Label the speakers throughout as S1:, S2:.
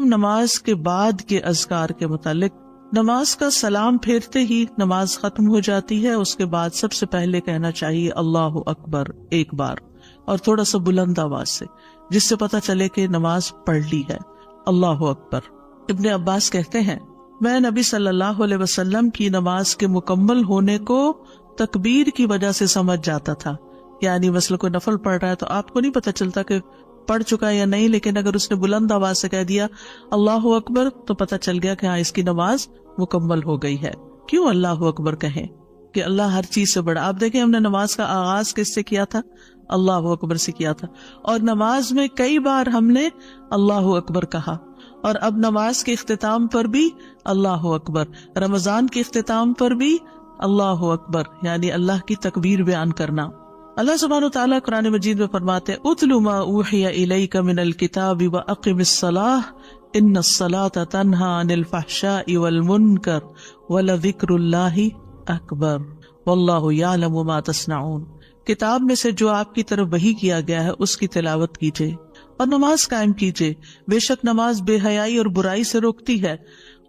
S1: نماز کے بعد کے اذکار کے متعلق، نماز کا سلام پھیرتے ہی نماز ختم ہو جاتی ہے. اس کے بعد سب سے پہلے کہنا چاہیے اللہ اکبر ایک بار، اور تھوڑا سا بلند آواز سے، جس سے پتہ چلے کہ نماز پڑھ لی ہے. اللہ اکبر. ابن عباس کہتے ہیں میں نبی صلی اللہ علیہ وسلم کی نماز کے مکمل ہونے کو تکبیر کی وجہ سے سمجھ جاتا تھا. یعنی مثلا کوئی نفل پڑھ رہا ہے تو آپ کو نہیں پتہ چلتا کہ پڑھ چکا یا نہیں، لیکن اگر اس نے بلند آواز سے کہہ دیا اللہ اکبر تو پتہ چل گیا کہ ہاں اس کی نماز مکمل ہو گئی ہے. کیوں اللہ اکبر کہیں؟ کہ اللہ ہر چیز سے بڑا. آپ دیکھیں ہم نے نماز کا آغاز کس سے کیا تھا؟ اللہ اکبر سے کیا تھا، اور نماز میں کئی بار ہم نے اللہ اکبر کہا. اور اب نماز کے اختتام پر بھی اللہ اکبر، رمضان کے اختتام پر بھی اللہ اکبر، یعنی اللہ کی تکبیر بیان کرنا. اللہ سبحانہ وتعالیٰ قرآن مجید میں فرماتے ہیں اتل ما اوحی الیک من الکتاب واقم الصلاۃ ان الصلاۃ تنہی عن الفحشاء والمنکر ولذکر اللہ اکبر واللہ یعلم ما تصنعون. کتاب میں سے جو آپ کی طرف وحی کیا گیا ہے اس کی تلاوت کیجیے اور نماز قائم کیجیے. بے شک نماز بے حیائی اور برائی سے روکتی ہے،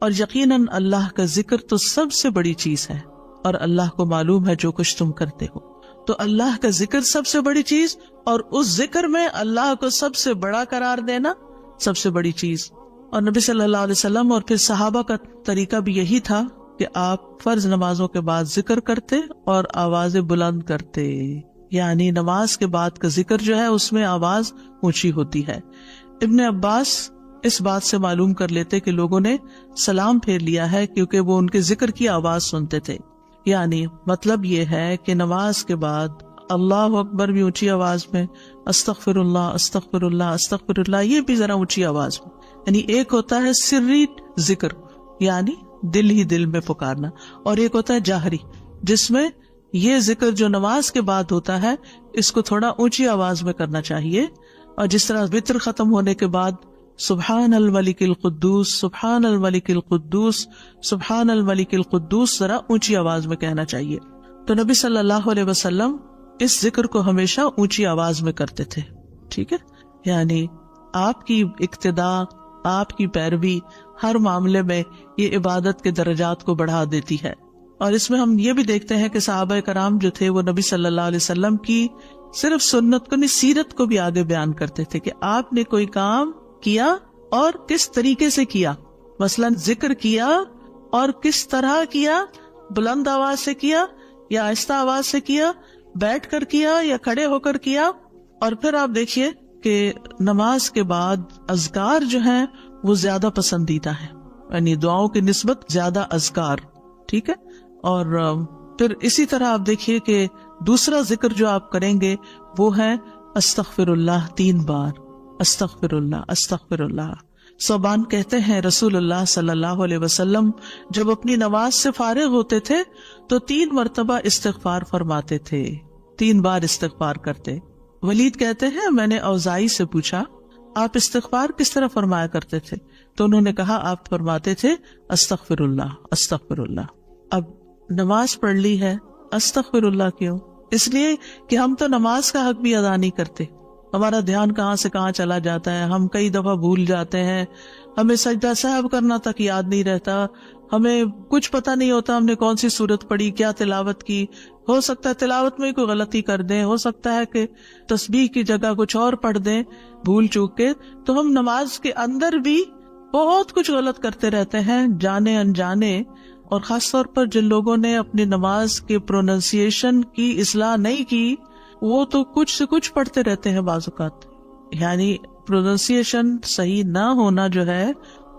S1: اور یقیناً اللہ کا ذکر تو سب سے بڑی چیز ہے، اور اللہ کو معلوم ہے جو کچھ تم کرتے ہو. تو اللہ کا ذکر سب سے بڑی چیز، اور اس ذکر میں اللہ کو سب سے بڑا قرار دینا سب سے بڑی چیز. اور نبی صلی اللہ علیہ وسلم اور پھر صحابہ کا طریقہ بھی یہی تھا کہ آپ فرض نمازوں کے بعد ذکر کرتے اور آوازیں بلند کرتے. یعنی نماز کے بعد کا ذکر جو ہے اس میں آواز اونچی ہوتی ہے. ابن عباس اس بات سے معلوم کر لیتے کہ لوگوں نے سلام پھیر لیا ہے کیونکہ وہ ان کے ذکر کی آواز سنتے تھے. یعنی مطلب یہ ہے کہ نماز کے بعد اللہ اکبر بھی اونچی آواز میں، استغفر اللہ استغفر اللہ استغفر اللہ یہ بھی ذرا اونچی آواز میں. یعنی ایک ہوتا ہے سری ذکر، یعنی دل ہی دل میں پکارنا، اور ایک ہوتا ہے جاہری، جس میں یہ ذکر جو نماز کے بعد ہوتا ہے اس کو تھوڑا اونچی آواز میں کرنا چاہیے. اور جس طرح وتر ختم ہونے کے بعد سبحان الملک القدوس سبحان الملک القدوس سبحان الملک القدوس ذرا اونچی آواز میں کہنا چاہیے. تو نبی صلی اللہ علیہ وسلم اس ذکر کو ہمیشہ اونچی آواز میں کرتے تھے. ٹھیک ہے، یعنی آپ کی اقتداء، آپ کی پیروی ہر معاملے میں یہ عبادت کے درجات کو بڑھا دیتی ہے. اور اس میں ہم یہ بھی دیکھتے ہیں کہ صحابہ کرام جو تھے وہ نبی صلی اللہ علیہ وسلم کی صرف سنت کو نہیں، سیرت کو بھی آگے بیان کرتے تھے کہ آپ نے کوئی کام کیا اور کس طریقے سے کیا. مثلا ذکر کیا اور کس طرح کیا، بلند آواز سے کیا یا آہستہ آواز سے کیا، بیٹھ کر کیا یا کھڑے ہو کر کیا. اور پھر آپ دیکھیے کہ نماز کے بعد اذکار جو ہیں وہ زیادہ پسندیدہ ہیں، یعنی دعاؤں کی نسبت زیادہ اذکار. ٹھیک ہے، اور پھر اسی طرح آپ دیکھیے کہ دوسرا ذکر جو آپ کریں گے وہ ہے استغفر اللہ 3 بار، استغفر اللہ استغفر اللہ. صوبان کہتے ہیں رسول اللہ صلی اللہ علیہ وسلم جب اپنی نماز سے فارغ ہوتے تھے تو 3 مرتبہ استغفار فرماتے تھے، 3 بار استغفار کرتے. ولید کہتے ہیں میں نے اوزائی سے پوچھا آپ استغفار کس طرح فرمایا کرتے تھے؟ تو انہوں نے کہا آپ فرماتے تھے استغفر اللہ استغفر اللہ. اب نماز پڑھ لی ہے، استغفر اللہ کیوں؟ اس لیے کہ ہم تو نماز کا حق بھی ادا نہیں کرتے. ہمارا دھیان کہاں سے کہاں چلا جاتا ہے، ہم کئی دفعہ بھول جاتے ہیں، ہمیں سجدہ سہو کرنا تک یاد نہیں رہتا، ہمیں کچھ پتہ نہیں ہوتا ہم نے کون سی سورت پڑھی، کیا تلاوت کی. ہو سکتا ہے تلاوت میں کوئی غلطی کر دیں، ہو سکتا ہے کہ تسبیح کی جگہ کچھ اور پڑھ دیں بھول چوک کے. تو ہم نماز کے اندر بھی بہت کچھ غلط کرتے رہتے ہیں جانے انجانے. اور خاص طور پر جن لوگوں نے اپنی نماز کے پروننسیشن کی اصلاح نہیں کی وہ تو کچھ سے کچھ پڑھتے رہتے ہیں بعض اوقات. یعنی پروننسیشن صحیح نہ ہونا جو ہے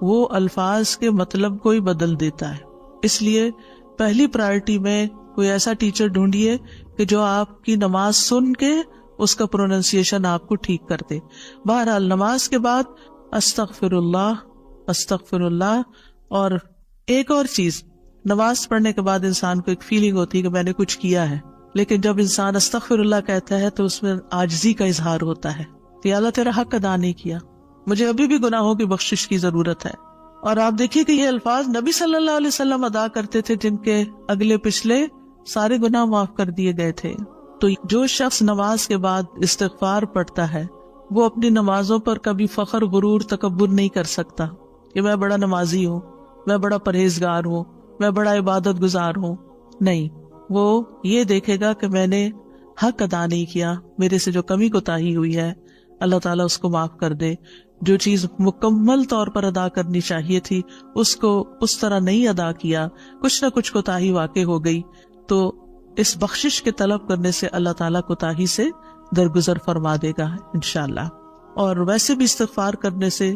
S1: وہ الفاظ کے مطلب کو ہی بدل دیتا ہے. اس لیے پہلی پرائرٹی میں کوئی ایسا ٹیچر ڈھونڈیے کہ جو آپ کی نماز سن کے اس کا پروننسیشن آپ کو ٹھیک کر دے. بہرحال نماز کے بعد استغفر اللہ. اور ایک اور چیز، نماز پڑھنے کے بعد انسان کو ایک فیلنگ ہوتی ہے کہ میں نے کچھ کیا ہے، لیکن جب انسان استغفر اللہ کہتا ہے تو اس میں عاجزی کا اظہار ہوتا ہے کہ اللہ تیرا حق ادا نہیں کیا، مجھے ابھی بھی گناہوں کی بخشش کی ضرورت ہے. اور آپ دیکھیے کہ یہ الفاظ نبی صلی اللہ علیہ وسلم ادا کرتے تھے جن کے اگلے پچھلے سارے گناہ معاف کر دیے گئے تھے. تو جو شخص نماز کے بعد استغفار پڑھتا ہے وہ اپنی نمازوں پر کبھی فخر غرور تکبر نہیں کر سکتا. کہ میں بڑا نمازی ہوں، میں بڑا پرہیزگار ہوں، میں بڑا عبادت گزار ہوں. نہیں، وہ یہ دیکھے گا کہ میں نے حق ادا نہیں کیا، میرے سے جو کمی کوتاہی ہوئی ہے اللہ تعالیٰ اس کو معاف کر دے. جو چیز مکمل طور پر ادا کرنی چاہیے تھی اس کو اس طرح نہیں ادا کیا، کچھ نہ کچھ کوتاہی واقع ہو گئی، تو اس بخشش کے طلب کرنے سے اللہ تعالیٰ کوتاہی سے درگزر فرما دے گا انشاءاللہ. اور ویسے بھی استغفار کرنے سے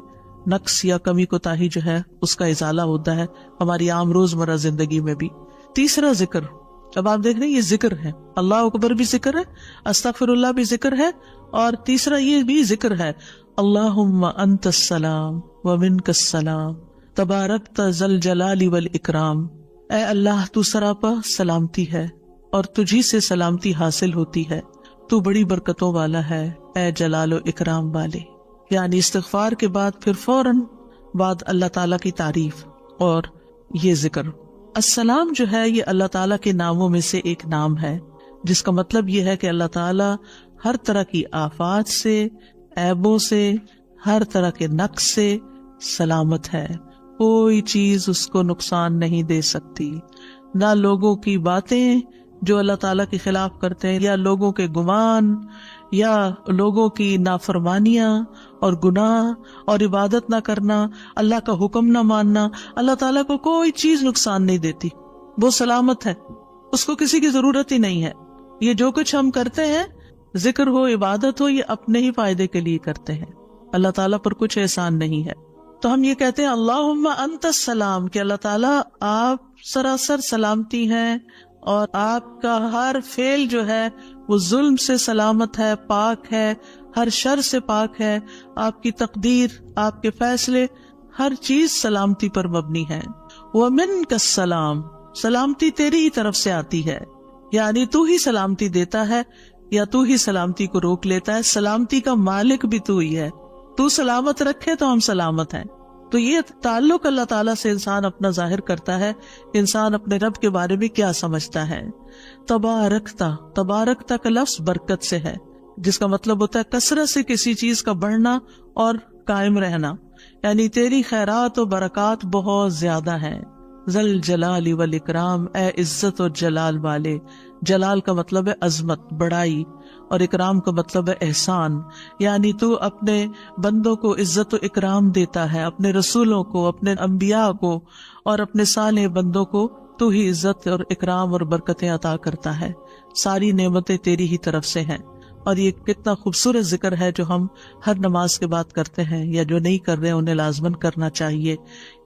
S1: نقص یا کمی کوتاہی جو ہے اس کا ازالہ ہوتا ہے ہماری عام روزمرہ زندگی میں بھی. تیسرا ذکر، اب آپ دیکھ رہے ہیں یہ ذکر ہے، اللہ اکبر بھی ذکر ہے، استغفر اللہ بھی ذکر ہے، اور تیسرا یہ بھی ذکر ہے، اللہم انت السلام ومنک السلام تبارکت ذل جلال والاکرام. اے اللہ تو سراپا سلامتی ہے اور تجھی سے سلامتی حاصل ہوتی ہے، تو بڑی برکتوں والا ہے اے جلال و اکرام والے. یعنی استغفار کے بعد پھر فوراً بعد اللہ تعالیٰ کی تعریف اور یہ ذکر. السلام جو ہے یہ اللہ تعالیٰ کے ناموں میں سے ایک نام ہے، جس کا مطلب یہ ہے کہ اللہ تعالیٰ ہر طرح کی آفات سے، عیبوں سے، ہر طرح کے نقص سے سلامت ہے. کوئی چیز اس کو نقصان نہیں دے سکتی، نہ لوگوں کی باتیں جو اللہ تعالیٰ کے خلاف کرتے ہیں، یا لوگوں کے گمان، یا لوگوں کی نافرمانیاں اور گناہ اور عبادت نہ کرنا، اللہ کا حکم نہ ماننا. اللہ تعالیٰ کو کوئی چیز نقصان نہیں دیتی، وہ سلامت ہے، اس کو کسی کی ضرورت ہی نہیں ہے. یہ جو کچھ ہم کرتے ہیں، ذکر ہو، عبادت ہو، یہ اپنے ہی فائدے کے لیے کرتے ہیں، اللہ تعالیٰ پر کچھ احسان نہیں ہے. تو ہم یہ کہتے ہیں اللہم انت السلام، کہ اللہ تعالیٰ آپ سراسر سلامتی ہیں اور آپ کا ہر فعل جو ہے وہ ظلم سے سلامت ہے، پاک ہے، ہر شر سے پاک ہے. آپ کی تقدیر، آپ کے فیصلے، ہر چیز سلامتی پر مبنی ہے. ومنک السلام، سلامتی تیری ہی طرف سے آتی ہے، یعنی تو ہی سلامتی دیتا ہے یا تو ہی سلامتی کو روک لیتا ہے. سلامتی کا مالک بھی تو ہی ہے، تو سلامت رکھے تو ہم سلامت ہیں. تو یہ تعلق اللہ تعالیٰ سے انسان اپنا ظاہر کرتا ہے، انسان اپنے رب کے بارے میں کیا سمجھتا ہے. تبارکتا، تبارکتا کا لفظ برکت سے ہے، جس کا مطلب ہوتا ہے کثرت سے کسی چیز کا بڑھنا اور قائم رہنا، یعنی تیری خیرات و برکات بہت زیادہ ہیں. ذل جلال والاکرام، اے عزت اور جلال والے. جلال کا مطلب ہے عظمت، بڑائی، اور اکرام کا مطلب ہے احسان. یعنی تو اپنے بندوں کو عزت و اکرام دیتا ہے، اپنے رسولوں کو، اپنے انبیاء کو اور اپنے صالح بندوں کو تو ہی عزت اور اکرام اور برکتیں عطا کرتا ہے. ساری نعمتیں تیری ہی طرف سے ہیں. اور یہ کتنا خوبصورت ذکر ہے جو ہم ہر نماز کے بعد کرتے ہیں، یا جو نہیں کر رہے انہیں لازماً کرنا چاہیے،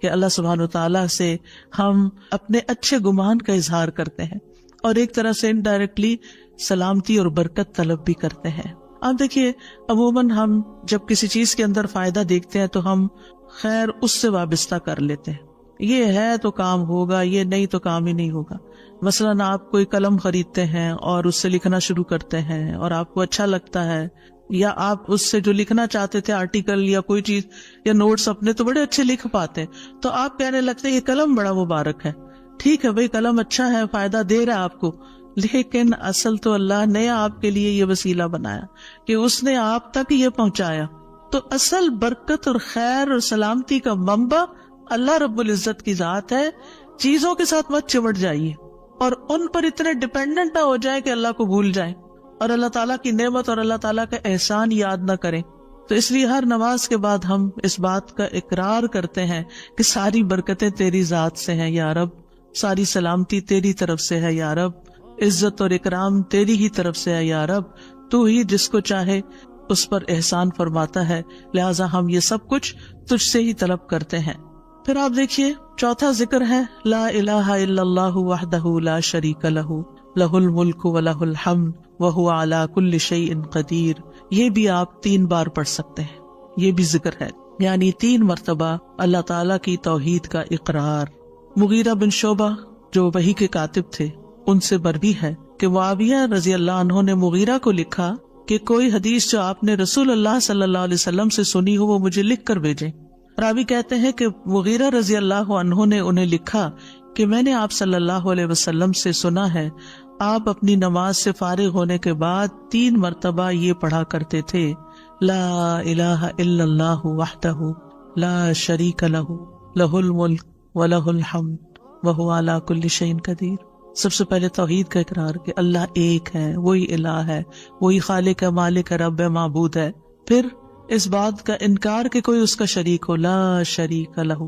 S1: کہ اللہ سبحانہ وتعالیٰ سے ہم اپنے اچھے گمان کا اظہار کرتے ہیں اور ایک طرح سے انڈائریکٹلی سلامتی اور برکت طلب بھی کرتے ہیں. آپ دیکھیے عموماً ہم جب کسی چیز کے اندر فائدہ دیکھتے ہیں تو ہم خیر اس سے وابستہ کر لیتے ہیں، یہ ہے تو کام ہوگا، یہ نہیں تو کام ہی نہیں ہوگا. مثلاً آپ کوئی قلم خریدتے ہیں اور اس سے لکھنا شروع کرتے ہیں اور آپ کو اچھا لگتا ہے، یا آپ اس سے جو لکھنا چاہتے تھے آرٹیکل یا کوئی چیز یا نوٹس اپنے تو بڑے اچھے لکھ پاتے ہیں، تو آپ کہنے لگتے ہیں یہ قلم بڑا مبارک ہے. ٹھیک ہے بھائی، قلم اچھا ہے، فائدہ دے رہا ہے آپ کو، لیکن اصل تو اللہ نے آپ کے لیے یہ وسیلہ بنایا کہ اس نے آپ تک یہ پہنچایا. تو اصل برکت اور خیر اور سلامتی کا منبع اللہ رب العزت کی ذات ہے. چیزوں کے ساتھ مت چمٹ جائیے اور ان پر اتنے ڈیپینڈنٹ نہ ہو جائیں کہ اللہ کو بھول جائیں اور اللہ تعالیٰ کی نعمت اور اللہ تعالیٰ کا احسان یاد نہ کریں. تو اس لیے ہر نماز کے بعد ہم اس بات کا اقرار کرتے ہیں کہ ساری برکتیں تیری ذات سے ہیں یا رب، ساری سلامتی تیری طرف سے ہے یا رب، عزت اور اکرام تیری ہی طرف سے ہے یا رب، تو ہی جس کو چاہے اس پر احسان فرماتا ہے، لہٰذا ہم یہ سب کچھ تجھ سے ہی طلب کرتے ہیں. پھر آپ دیکھیے چوتھا ذکر ہے لا الہ الا اللہ وحدہ لا شریک لہ لہ الملک و لہ الحمد وہو علی کل شیء قدیر. یہ بھی آپ 3 بار پڑھ سکتے ہیں، یہ بھی ذکر ہے، یعنی 3 مرتبہ اللہ تعالیٰ کی توحید کا اقرار. مغیرہ بن شعبہ جو وحی کے کاتب تھے ان سے مروی ہے کہ معاویہ رضی اللہ عنہ نے مغیرہ کو لکھا کہ کوئی حدیث جو آپ نے رسول اللہ صلی اللہ علیہ وسلم سے سنی ہو وہ مجھے لکھ کر بھیجیں. راوی کہتے ہیں کہ مغیرہ رضی اللہ عنہ نے انہیں لکھا کہ میں نے آپ صلی اللہ علیہ وسلم سے سنا ہے آپ اپنی نماز سے فارغ ہونے کے بعد 3 مرتبہ یہ پڑھا کرتے تھے لا الہ الا اللہ وحدہ لا شریک لہ لہ الملک ولہ الحمد وہو علی کل شیء قدیر. سب سے پہلے توحید کا اقرار کہ اللہ ایک ہے، وہی الہ ہے، وہی خالق ہے، مالک ہے، رب ہے، معبود ہے. پھر اس بات کا انکار کہ کوئی اس کا شریک ہو، لا شریک لہ.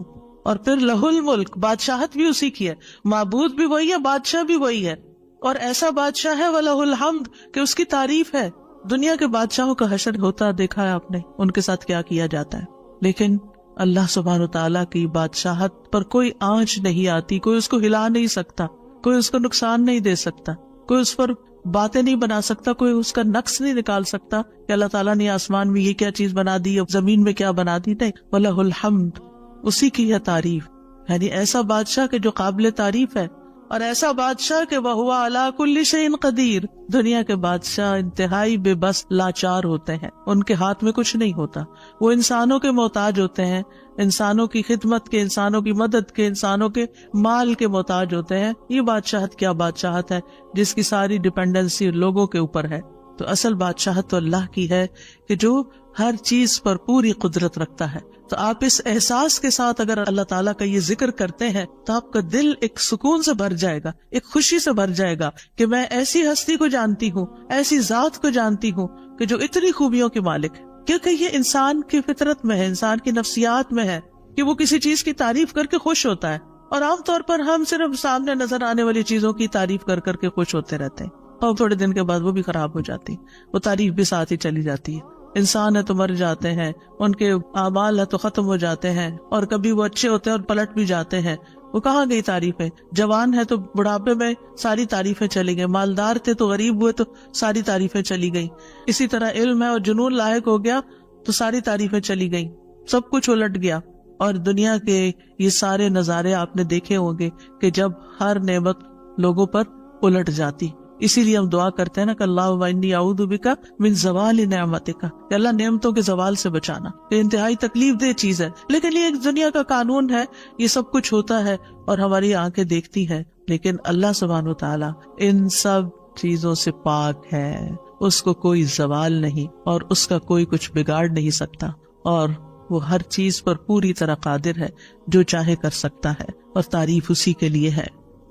S1: اور پھر لہ الملک، بادشاہت بھی اسی کی ہے، معبود بھی وہی ہے، بادشاہ بھی وہی ہے، اور ایسا بادشاہ ہے وَلَهُ الْحَمْدُ کہ اس کی تعریف ہے. دنیا کے بادشاہوں کا حشر ہوتا دیکھا ہے آپ نے، ان کے ساتھ کیا کیا جاتا ہے. لیکن اللہ سبحانہ وتعالیٰ کی بادشاہت پر کوئی آنچ نہیں آتی، کوئی اس کو ہلا نہیں سکتا، کوئی اس کو نقصان نہیں دے سکتا، کوئی اس پر باتیں نہیں بنا سکتا، کوئی اس کا نقص نہیں نکال سکتا کہ اللہ تعالیٰ نے آسمان میں یہ کیا چیز بنا دی اور زمین میں کیا بنا دی. نہیں، وَلَهُ الْحَمْدُ، اسی کی ہے تعریف. یعنی ایسا بادشاہ کہ جو قابل تعریف ہے، اور ایسا بادشاہ کہ وَهُوَ عَلَى كُلِّ شَيْءٍ قَدِيرٌ. دنیا کے بادشاہ انتہائی بے بس لاچار ہوتے ہیں، ان کے ہاتھ میں کچھ نہیں ہوتا، وہ انسانوں کے محتاج ہوتے ہیں، انسانوں کی خدمت کے، انسانوں کی مدد کے، انسانوں کے مال کے محتاج ہوتے ہیں. یہ بادشاہت کیا بادشاہت ہے جس کی ساری ڈیپینڈنسی لوگوں کے اوپر ہے. تو اصل بادشاہت تو اللہ کی ہے کہ جو ہر چیز پر پوری قدرت رکھتا ہے. تو آپ اس احساس کے ساتھ اگر اللہ تعالیٰ کا یہ ذکر کرتے ہیں تو آپ کا دل ایک سکون سے بھر جائے گا، ایک خوشی سے بھر جائے گا کہ میں ایسی ہستی کو جانتی ہوں، ایسی ذات کو جانتی ہوں کہ جو اتنی خوبیوں کی مالک ہے. کیونکہ یہ انسان کی فطرت میں ہے، انسان کی نفسیات میں ہے کہ وہ کسی چیز کی تعریف کر کے خوش ہوتا ہے. اور عام طور پر ہم صرف سامنے نظر آنے والی چیزوں کی تعریف کر کر کے خوش ہوتے رہتے ہیں، اور تھوڑے دن کے بعد وہ بھی خراب ہو جاتی، وہ تعریف بھی ساتھ ہی چلی جاتی ہے. انسان ہے تو مر جاتے ہیں، ان کے اعمال ہے تو ختم ہو جاتے ہیں، اور کبھی وہ اچھے ہوتے ہیں اور پلٹ بھی جاتے ہیں. وہ کہاں گئی تعریفیں؟ جوان ہے تو بڑھاپے میں ساری تعریفیں چلی گئی، مالدار تھے تو غریب ہوئے تو ساری تعریفیں چلی گئی. اسی طرح علم ہے اور جنون لاحق ہو گیا تو ساری تعریفیں چلی گئی، سب کچھ الٹ گیا. اور دنیا کے یہ سارے نظارے آپ نے دیکھے ہوں گے کہ جب ہر نعمت لوگوں پر الٹ جاتی. اسی لیے ہم دعا کرتے ہیں نا کہ اللہ انی اعوذ بک من زوال نعمتک، کہ اللہ نعمتوں کے زوال سے بچانا. یہ انتہائی تکلیف دہ چیز ہے، لیکن یہ ایک دنیا کا قانون ہے، یہ سب کچھ ہوتا ہے اور ہماری آنکھیں دیکھتی ہے. لیکن اللہ سبحانہ وتعالی ان سب چیزوں سے پاک ہے، اس کو کوئی زوال نہیں اور اس کا کوئی کچھ بگاڑ نہیں سکتا، اور وہ ہر چیز پر پوری طرح قادر ہے، جو چاہے کر سکتا ہے، اور تعریف اسی کے لیے ہے.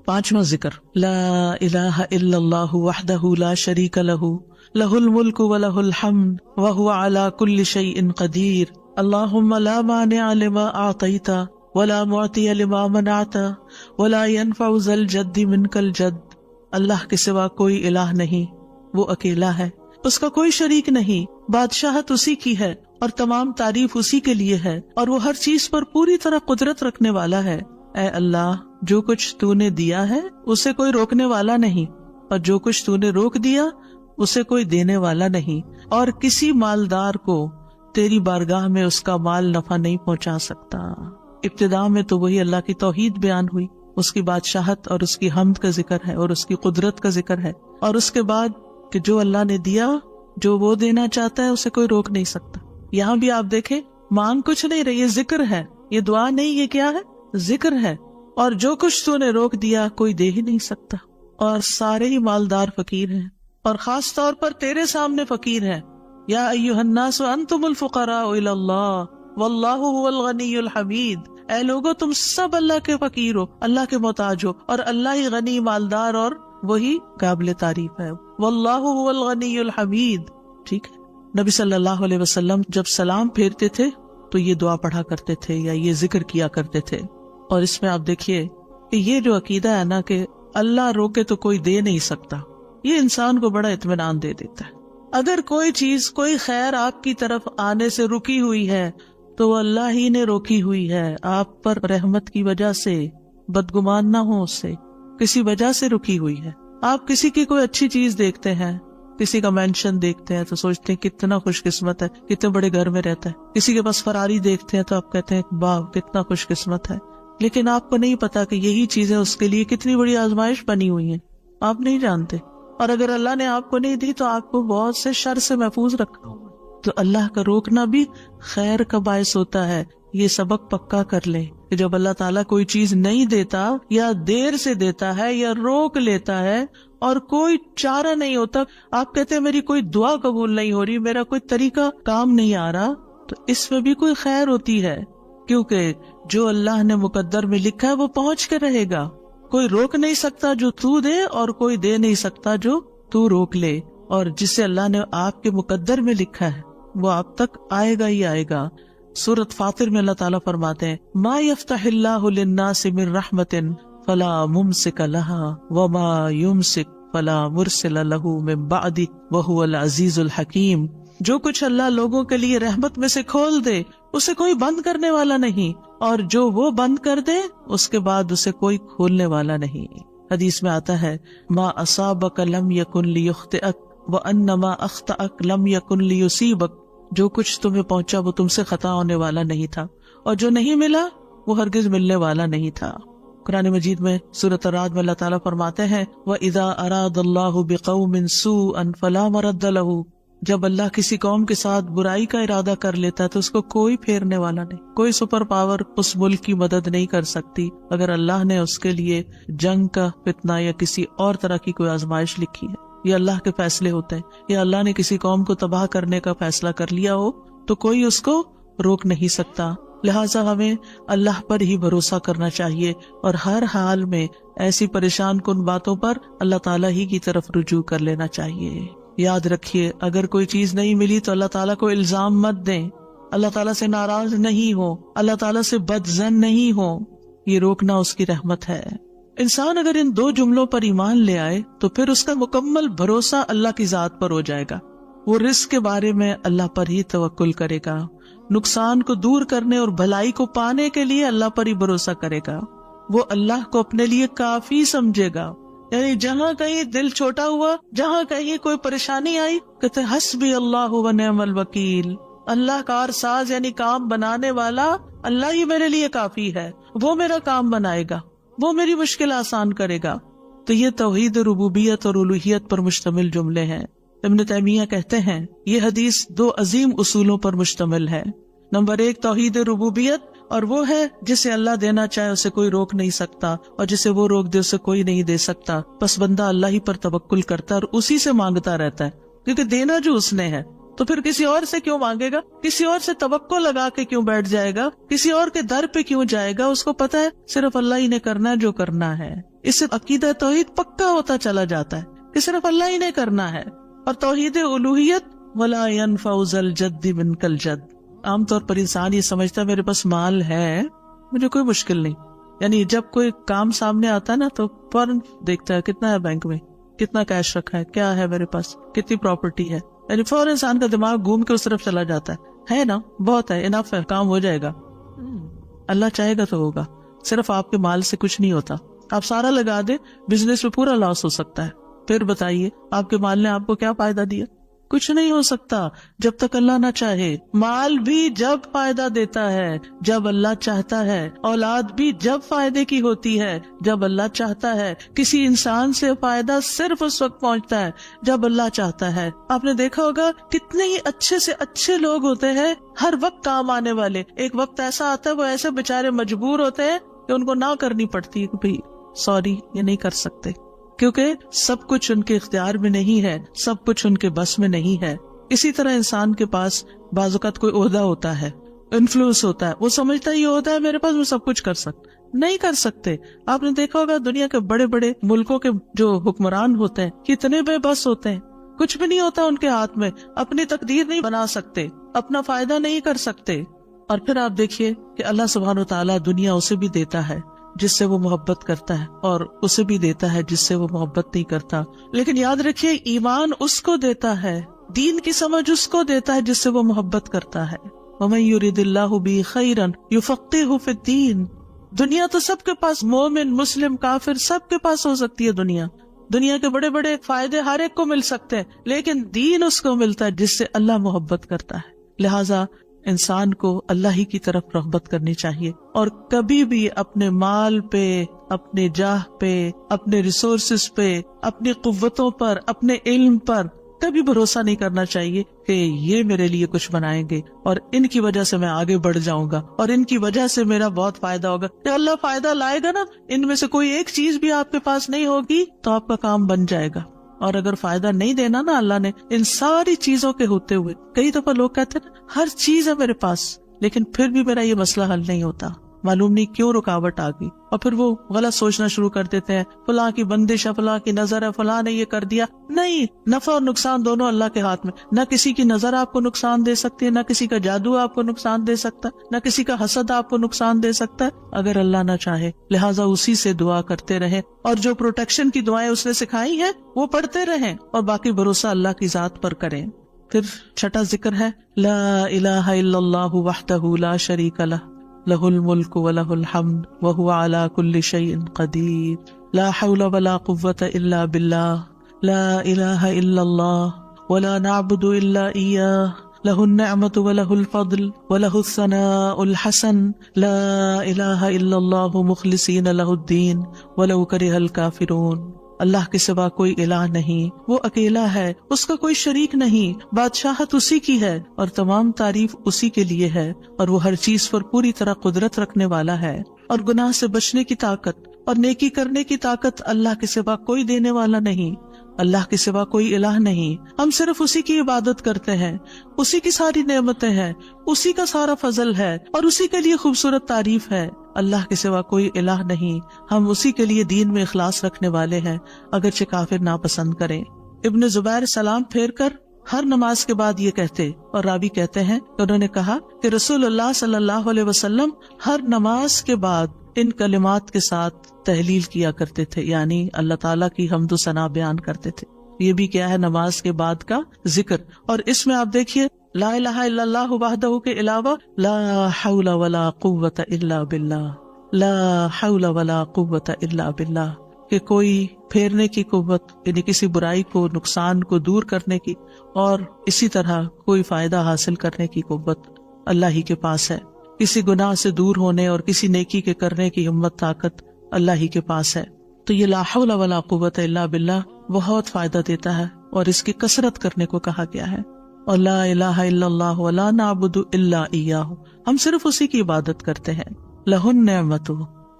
S1: پانچواں ذکر، لا الہ الا اللہ وحدہ لا شریک لہ لہ الملک ولہ الحمد وہو علی کل شیء قدیر. اللہم لا مانع لما اعطیت ولا معطی لما منعت ولا ينفع ذا الجد منک الجد. اللہ کے سوا کوئی الہ نہیں، وہ اکیلا ہے، اس کا کوئی شریک نہیں، بادشاہت اسی کی ہے اور تمام تعریف اسی کے لیے ہے، اور وہ ہر چیز پر پوری طرح قدرت رکھنے والا ہے. اے اللہ، جو کچھ تو نے دیا ہے اسے کوئی روکنے والا نہیں، اور جو کچھ تو نے روک دیا اسے کوئی دینے والا نہیں، اور کسی مالدار کو تیری بارگاہ میں اس کا مال نفع نہیں پہنچا سکتا. ابتدا میں تو وہی اللہ کی توحید بیان ہوئی، اس کی بادشاہت اور اس کی حمد کا ذکر ہے اور اس کی قدرت کا ذکر ہے، اور اس کے بعد کہ جو اللہ نے دیا، جو وہ دینا چاہتا ہے اسے کوئی روک نہیں سکتا. یہاں بھی آپ دیکھیں، مانگ کچھ نہیں رہی، یہ ذکر ہے، یہ دعا نہیں، یہ کیا ہے؟ ذکر ہے. اور جو کچھ تو نے روک دیا کوئی دے ہی نہیں سکتا، اور سارے ہی مالدار فقیر ہیں، اور خاص طور پر تیرے سامنے فقیر ہیں. یا ایھا الناس انتم الفقراء الی اللہ واللہ هو الغنی الحمید. اے لوگو، تم سب اللہ کے فقیر ہو، اللہ کے محتاج ہو، اور اللہ ہی غنی، مالدار اور وہی قابل تعریف ہے. واللہ هو الغنی الحمید. ٹھیک ہے. نبی صلی اللہ علیہ وسلم جب سلام پھیرتے تھے تو یہ دعا پڑھا کرتے تھے یا یہ ذکر کیا کرتے تھے. اور اس میں آپ دیکھیے کہ یہ جو عقیدہ ہے نا کہ اللہ روکے تو کوئی دے نہیں سکتا، یہ انسان کو بڑا اطمینان دے دیتا ہے. اگر کوئی چیز، کوئی خیر آپ کی طرف آنے سے رکی ہوئی ہے تو وہ اللہ ہی نے روکی ہوئی ہے، آپ پر رحمت کی وجہ سے. بدگمان نہ ہو، اس سے کسی وجہ سے رکی ہوئی ہے. آپ کسی کی کوئی اچھی چیز دیکھتے ہیں، کسی کا مینشن دیکھتے ہیں تو سوچتے ہیں کتنا خوش قسمت ہے، کتنے بڑے گھر میں رہتا ہے. کسی کے پاس فراری دیکھتے ہیں تو آپ کہتے ہیں واہ کتنا خوش قسمت ہے. لیکن آپ کو نہیں پتا کہ یہی چیزیں اس کے لیے کتنی بڑی آزمائش بنی ہوئی ہیں، آپ نہیں جانتے. اور اگر اللہ نے آپ کو نہیں دی تو آپ کو بہت سے شر سے محفوظ رکھا ہوا. تو اللہ کا روکنا بھی خیر کا باعث ہوتا ہے. یہ سبق پکا کر لیں کہ جب اللہ تعالیٰ کوئی چیز نہیں دیتا یا دیر سے دیتا ہے یا روک لیتا ہے اور کوئی چارہ نہیں ہوتا، آپ کہتے ہیں میری کوئی دعا قبول نہیں ہو رہی، میرا کوئی طریقہ کام نہیں آ رہا، تو اس میں بھی کوئی خیر ہوتی ہے. کیونکہ جو اللہ نے مقدر میں لکھا ہے وہ پہنچ کے رہے گا. کوئی روک نہیں سکتا جو تو دے، اور کوئی دے نہیں سکتا جو تو روک لے. اور جسے اللہ نے آپ کے مقدر میں لکھا ہے وہ آپ تک آئے گا ہی آئے گا. سورۃ فاطر میں اللہ تعالیٰ فرماتے ہیں ما یفتح اللہ للناس من رحمت فلا ممسک لها وما یمسک فلا مرسل له من بعدہ وہو العزیز الحکیم. جو کچھ اللہ لوگوں کے لیے رحمت میں سے کھول دے اسے کوئی بند کرنے والا نہیں، اور جو وہ بند کر دے اس کے بعد اسے کوئی کھولنے والا نہیں. حدیث میں آتا ہے ما اصابک لم یکن لیخطئک وان ما اخطأک لم یکن لیصیبک. جو کچھ تمہیں پہنچا وہ تم سے خطا ہونے والا نہیں تھا، اور جو نہیں ملا وہ ہرگز ملنے والا نہیں تھا. قرآن مجید میں سورۃ الرعد میں اللہ تعالیٰ فرماتے ہیں وَإِذَا أَرَادَ اللَّهُ بِقَوْمٍ سُوءًا فَلَا مَرَدَّ لَهُ. جب اللہ کسی قوم کے ساتھ برائی کا ارادہ کر لیتا ہے تو اس کو کوئی پھیرنے والا نہیں. کوئی سپر پاور اس ملک کی مدد نہیں کر سکتی اگر اللہ نے اس کے لیے جنگ کا فتنہ یا کسی اور طرح کی کوئی آزمائش لکھی ہے. یہ اللہ کے فیصلے ہوتے ہیں. یا اللہ نے کسی قوم کو تباہ کرنے کا فیصلہ کر لیا ہو تو کوئی اس کو روک نہیں سکتا. لہٰذا ہمیں اللہ پر ہی بھروسہ کرنا چاہیے، اور ہر حال میں ایسی پریشان کن باتوں پر اللہ تعالیٰ ہی کی طرف رجوع کر لینا چاہیے. یاد رکھیے اگر کوئی چیز نہیں ملی تو اللہ تعالیٰ کو الزام مت دیں، اللہ تعالیٰ سے ناراض نہیں ہو، اللہ تعالیٰ سے بدظن نہیں ہو. یہ روکنا اس کی رحمت ہے. انسان اگر ان دو جملوں پر ایمان لے آئے تو پھر اس کا مکمل بھروسہ اللہ کی ذات پر ہو جائے گا. وہ رزق کے بارے میں اللہ پر ہی توکل کرے گا، نقصان کو دور کرنے اور بھلائی کو پانے کے لیے اللہ پر ہی بھروسہ کرے گا. وہ اللہ کو اپنے لیے کافی سمجھے گا. یعنی جہاں کہیں دل چھوٹا ہوا، جہاں کہیں کوئی پریشانی آئی، کہتے حسبی اللہ و نعم الوکیل. اللہ کار ساز یعنی کام بنانے والا اللہ ہی میرے لیے کافی ہے. وہ میرا کام بنائے گا، وہ میری مشکل آسان کرے گا. تو یہ توحید ربوبیت اور الوہیت پر مشتمل جملے ہیں. ابن تیمیہ کہتے ہیں یہ حدیث دو عظیم اصولوں پر مشتمل ہے. نمبر 1 توحید ربوبیت، اور وہ ہے جسے اللہ دینا چاہے اسے کوئی روک نہیں سکتا، اور جسے وہ روک دے اسے کوئی نہیں دے سکتا. بس بندہ اللہ ہی پر توکل کرتا ہے اور اسی سے مانگتا رہتا ہے، کیونکہ دینا جو اس نے ہے. تو پھر کسی اور سے کیوں مانگے گا؟ کسی اور سے توقع لگا کے کیوں بیٹھ جائے گا؟ کسی اور کے در پہ کیوں جائے گا؟ اس کو پتا ہے صرف اللہ ہی نے کرنا ہے جو کرنا ہے. اس سے عقیدہ توحید پکا ہوتا چلا جاتا ہے کہ صرف اللہ ہی نے کرنا ہے. اور توحید الوہیت ولا ينفع ذا الجد منک الجد. عام طور پر انسان یہ سمجھتا ہے میرے پاس مال ہے، مجھے کوئی مشکل نہیں. یعنی جب کوئی کام سامنے آتا ہے نا تو فوراً دیکھتا ہے کتنا ہے بینک میں، کتنا کیش رکھا ہے، کیا ہے میرے پاس، کتنی پراپرٹی ہے. یعنی فوراً انسان کا دماغ گھوم کے اس طرف چلا جاتا ہے نا، بہت ہے، انف ہے، کام ہو جائے گا. اللہ چاہے گا تو ہوگا. صرف آپ کے مال سے کچھ نہیں ہوتا. آپ سارا لگا دیں، بزنس میں پورا لاس ہو سکتا ہے. پھر بتائیے آپ کے مال نے آپ کو کیا فائدہ دیا؟ کچھ نہیں ہو سکتا جب تک اللہ نہ چاہے. مال بھی جب فائدہ دیتا ہے جب اللہ چاہتا ہے، اولاد بھی جب فائدے کی ہوتی ہے جب اللہ چاہتا ہے. کسی انسان سے فائدہ صرف اس وقت پہنچتا ہے جب اللہ چاہتا ہے. آپ نے دیکھا ہوگا کتنے ہی اچھے سے اچھے لوگ ہوتے ہیں ہر وقت کام آنے والے. ایک وقت ایسا آتا ہے وہ ایسے بےچارے مجبور ہوتے ہیں کہ ان کو نہ کرنی پڑتی ہے کہ بھائی سوری یہ نہیں کر سکتے، کیونکہ سب کچھ ان کے اختیار میں نہیں ہے، سب کچھ ان کے بس میں نہیں ہے. اسی طرح انسان کے پاس بعض اوقات کوئی عہدہ ہوتا ہے، انفلوئنس ہوتا ہے، وہ سمجھتا ہے یہ عہدہ ہے میرے پاس، میں سب کچھ کر سکتا. نہیں کر سکتے. آپ نے دیکھا ہوگا دنیا کے بڑے بڑے ملکوں کے جو حکمران ہوتے ہیں کتنے بے بس ہوتے ہیں. کچھ بھی نہیں ہوتا ان کے ہاتھ میں، اپنی تقدیر نہیں بنا سکتے، اپنا فائدہ نہیں کر سکتے. اور پھر آپ دیکھیے کہ اللہ سبحانہ وتعالیٰ دنیا اسے بھی دیتا ہے جس سے وہ محبت کرتا ہے، اور اسے بھی دیتا ہے جس سے وہ محبت نہیں کرتا. لیکن یاد رکھیے ایمان اس کو دیتا ہے، دین کی سمجھ اس کو دیتا ہے جس سے وہ محبت کرتا ہے. وَمَن يُرِدِ اللَّهُ بِهِ خَيْرًا يُفَقِّهْهُ فِي الدِّينِ. دنیا تو سب کے پاس، مومن مسلم کافر سب کے پاس ہو سکتی ہے. دنیا کے بڑے بڑے فائدے ہر ایک کو مل سکتے ہیں، لیکن دین اس کو ملتا ہے جس سے اللہ محبت کرتا ہے. لہٰذا انسان کو اللہ ہی کی طرف رغبت کرنی چاہیے، اور کبھی بھی اپنے مال پہ، اپنے جاہ پہ، اپنے ریسورسز پہ، اپنی قوتوں پر، اپنے علم پر کبھی بھروسہ نہیں کرنا چاہیے کہ یہ میرے لیے کچھ بنائیں گے اور ان کی وجہ سے میں آگے بڑھ جاؤں گا اور ان کی وجہ سے میرا بہت فائدہ ہوگا. کہ اللہ فائدہ لائے گا نا، ان میں سے کوئی ایک چیز بھی آپ کے پاس نہیں ہوگی تو آپ کا کام بن جائے گا. اور اگر فائدہ نہیں دینا نا اللہ نے ان ساری چیزوں کے ہوتے ہوئے، کئی دفعہ لوگ کہتے ہیں ہر چیز ہے میرے پاس لیکن پھر بھی میرا یہ مسئلہ حل نہیں ہوتا، معلوم نہیں کیوں رکاوٹ آ گئی، اور پھر وہ غلط سوچنا شروع کر دیتے ہیں، فلاں کی بندش ہے، فلاں کی نظر ہے، فلاں نے یہ کر دیا۔ نہیں، نفع اور نقصان دونوں اللہ کے ہاتھ میں، نہ کسی کی نظر آپ کو نقصان دے سکتی ہے، نہ کسی کا جادو آپ کو نقصان دے سکتا ہے، نہ کسی کا حسد آپ کو نقصان دے سکتا ہے اگر اللہ نہ چاہے۔ لہٰذا اسی سے دعا کرتے رہیں، اور جو پروٹیکشن کی دعائیں اس نے سکھائی ہیں وہ پڑھتے رہیں، اور باقی بھروسہ اللہ کی ذات پر کریں۔ پھر چھٹا ذکر ہے لا الہ الا اللہ وحدہ لا شریک لہ لہ الملک ولہ الحمد وہو علی کل شیء قدیر لا حول ولا قوۃ الا باللہ لا الہ الا اللہ ولا نعبد الا ایاہ لہ النعمۃ ولہ الفضل ولہ الثناء الحسن لا الہ الا اللہ مخلصین لہ الدین ولو کرہ الکافرون۔ اللہ کے سوا کوئی الہ نہیں، وہ اکیلا ہے، اس کا کوئی شریک نہیں، بادشاہت اسی کی ہے اور تمام تعریف اسی کے لیے ہے، اور وہ ہر چیز پر پوری طرح قدرت رکھنے والا ہے، اور گناہ سے بچنے کی طاقت اور نیکی کرنے کی طاقت اللہ کے سوا کوئی دینے والا نہیں، اللہ کے سوا کوئی الہ نہیں۔ ہم صرف اسی کی عبادت کرتے ہیں، اسی کی ساری نعمتیں ہیں، اسی کا سارا فضل ہے، اور اسی کے لیے خوبصورت تعریف ہے۔ اللہ کے سوا کوئی الہ نہیں، ہم اسی کے لیے دین میں اخلاص رکھنے والے ہیں، اگرچہ کافر ناپسند کریں۔ ابن زبیر سلام پھیر کر ہر نماز کے بعد یہ کہتے، اور راوی کہتے ہیں کہ انہوں نے کہا کہ رسول اللہ صلی اللہ علیہ وسلم ہر نماز کے بعد ان کلمات کے ساتھ تحلیل کیا کرتے تھے، یعنی اللہ تعالیٰ کی حمد و ثنا بیان کرتے تھے۔ یہ بھی کیا ہے نماز کے بعد کا ذکر، اور اس میں آپ دیکھیے لا الہ الا اللہ وحدہ کے علاوہ لا حول ولا قوت الا باللہ، لا حول ولا قوت الا باللہ، کہ کوئی پھیرنے کی قوت یعنی کسی برائی کو نقصان کو دور کرنے کی، اور اسی طرح کوئی فائدہ حاصل کرنے کی قوت اللہ ہی کے پاس ہے، کسی گناہ سے دور ہونے اور کسی نیکی کے کرنے کی ہمت طاقت اللہ ہی کے پاس ہے۔ تو یہ لا حول ولا قوت الا باللہ بہت فائدہ دیتا ہے، اور اس کی کثرت کرنے کو کہا گیا ہے۔ اور لا الہ الا اللہ ولا نعبد الا ایاہ، ہم صرف اسی کی عبادت کرتے ہیں۔ لہ النعمت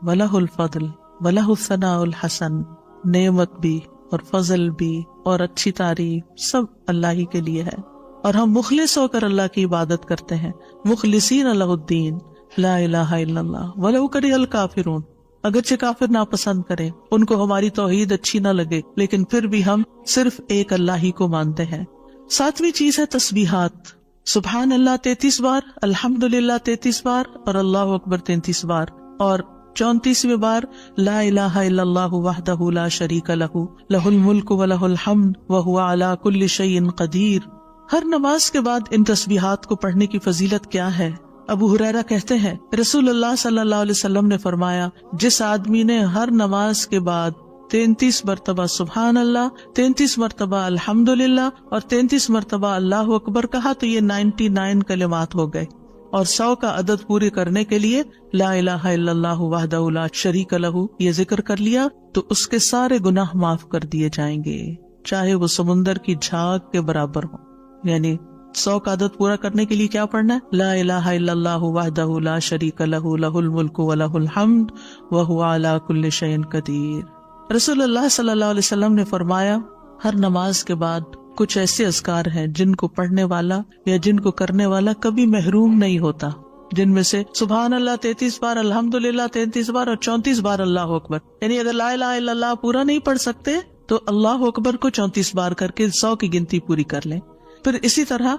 S1: ولہ الفضل ولہ الثناء الحسن، نعمت بھی اور فضل بھی اور اچھی تعریف سب اللہ ہی کے لیے ہے، اور ہم مخلص ہو کر اللہ کی عبادت کرتے ہیں، مخلصین لہ الدین لا الہ الا اللہ ولو کرہ الکافرون، اگرچہ کافر ناپسند کریں، ان کو ہماری توحید اچھی نہ لگے، لیکن پھر بھی ہم صرف ایک اللہ ہی کو مانتے ہیں۔ ساتویں چیز ہے تسبیحات، سبحان اللہ 33 بار، الحمدللہ 33 بار، اور اللہ اکبر 33 بار، اور 34ویں بار لا الہ الا اللہ وحدہ لا شریک لہ لہ الملک ولہ الحمد وہو علی کل شیء قدیر۔ ہر نماز کے بعد ان تسبیحات کو پڑھنے کی فضیلت کیا ہے؟ ابو ہریرہ کہتے ہیں رسول اللہ صلی اللہ علیہ وسلم نے فرمایا، جس آدمی نے ہر نماز کے بعد 33 مرتبہ سبحان اللہ، 33 مرتبہ الحمدللہ اور 33 مرتبہ اللہ اکبر کہا تو یہ 99 کلمات ہو گئے، اور 100 کا عدد پورے کرنے کے لیے لا الہ الا اللہ وحدہ لا شریک لہ یہ ذکر کر لیا تو اس کے سارے گناہ معاف کر دیے جائیں گے، چاہے وہ سمندر کی جھاگ کے برابر ہو۔ یعنی 100 کا عدد پورا کرنے کے لیے کیا پڑھنا ہے؟ لا الہ الا اللہ وحدہ لا شریک لہ لہ الملک ولہ الحمد وہو علی کل شیء قدیر۔ رسول اللہ صلی اللہ علیہ وسلم نے فرمایا ہر نماز کے بعد کچھ ایسے اذکار ہیں جن کو پڑھنے والا یا جن کو کرنے والا کبھی محروم نہیں ہوتا، جن میں سے سبحان اللہ 33 بار، الحمدللہ 33 بار اور 34 بار اللہ اکبر۔ یعنی اگر لا الہ الا اللہ پورا نہیں پڑھ سکتے تو اللہ اکبر کو 34 بار کر کے 100 کی گنتی پوری کر لیں۔ پھر اسی طرح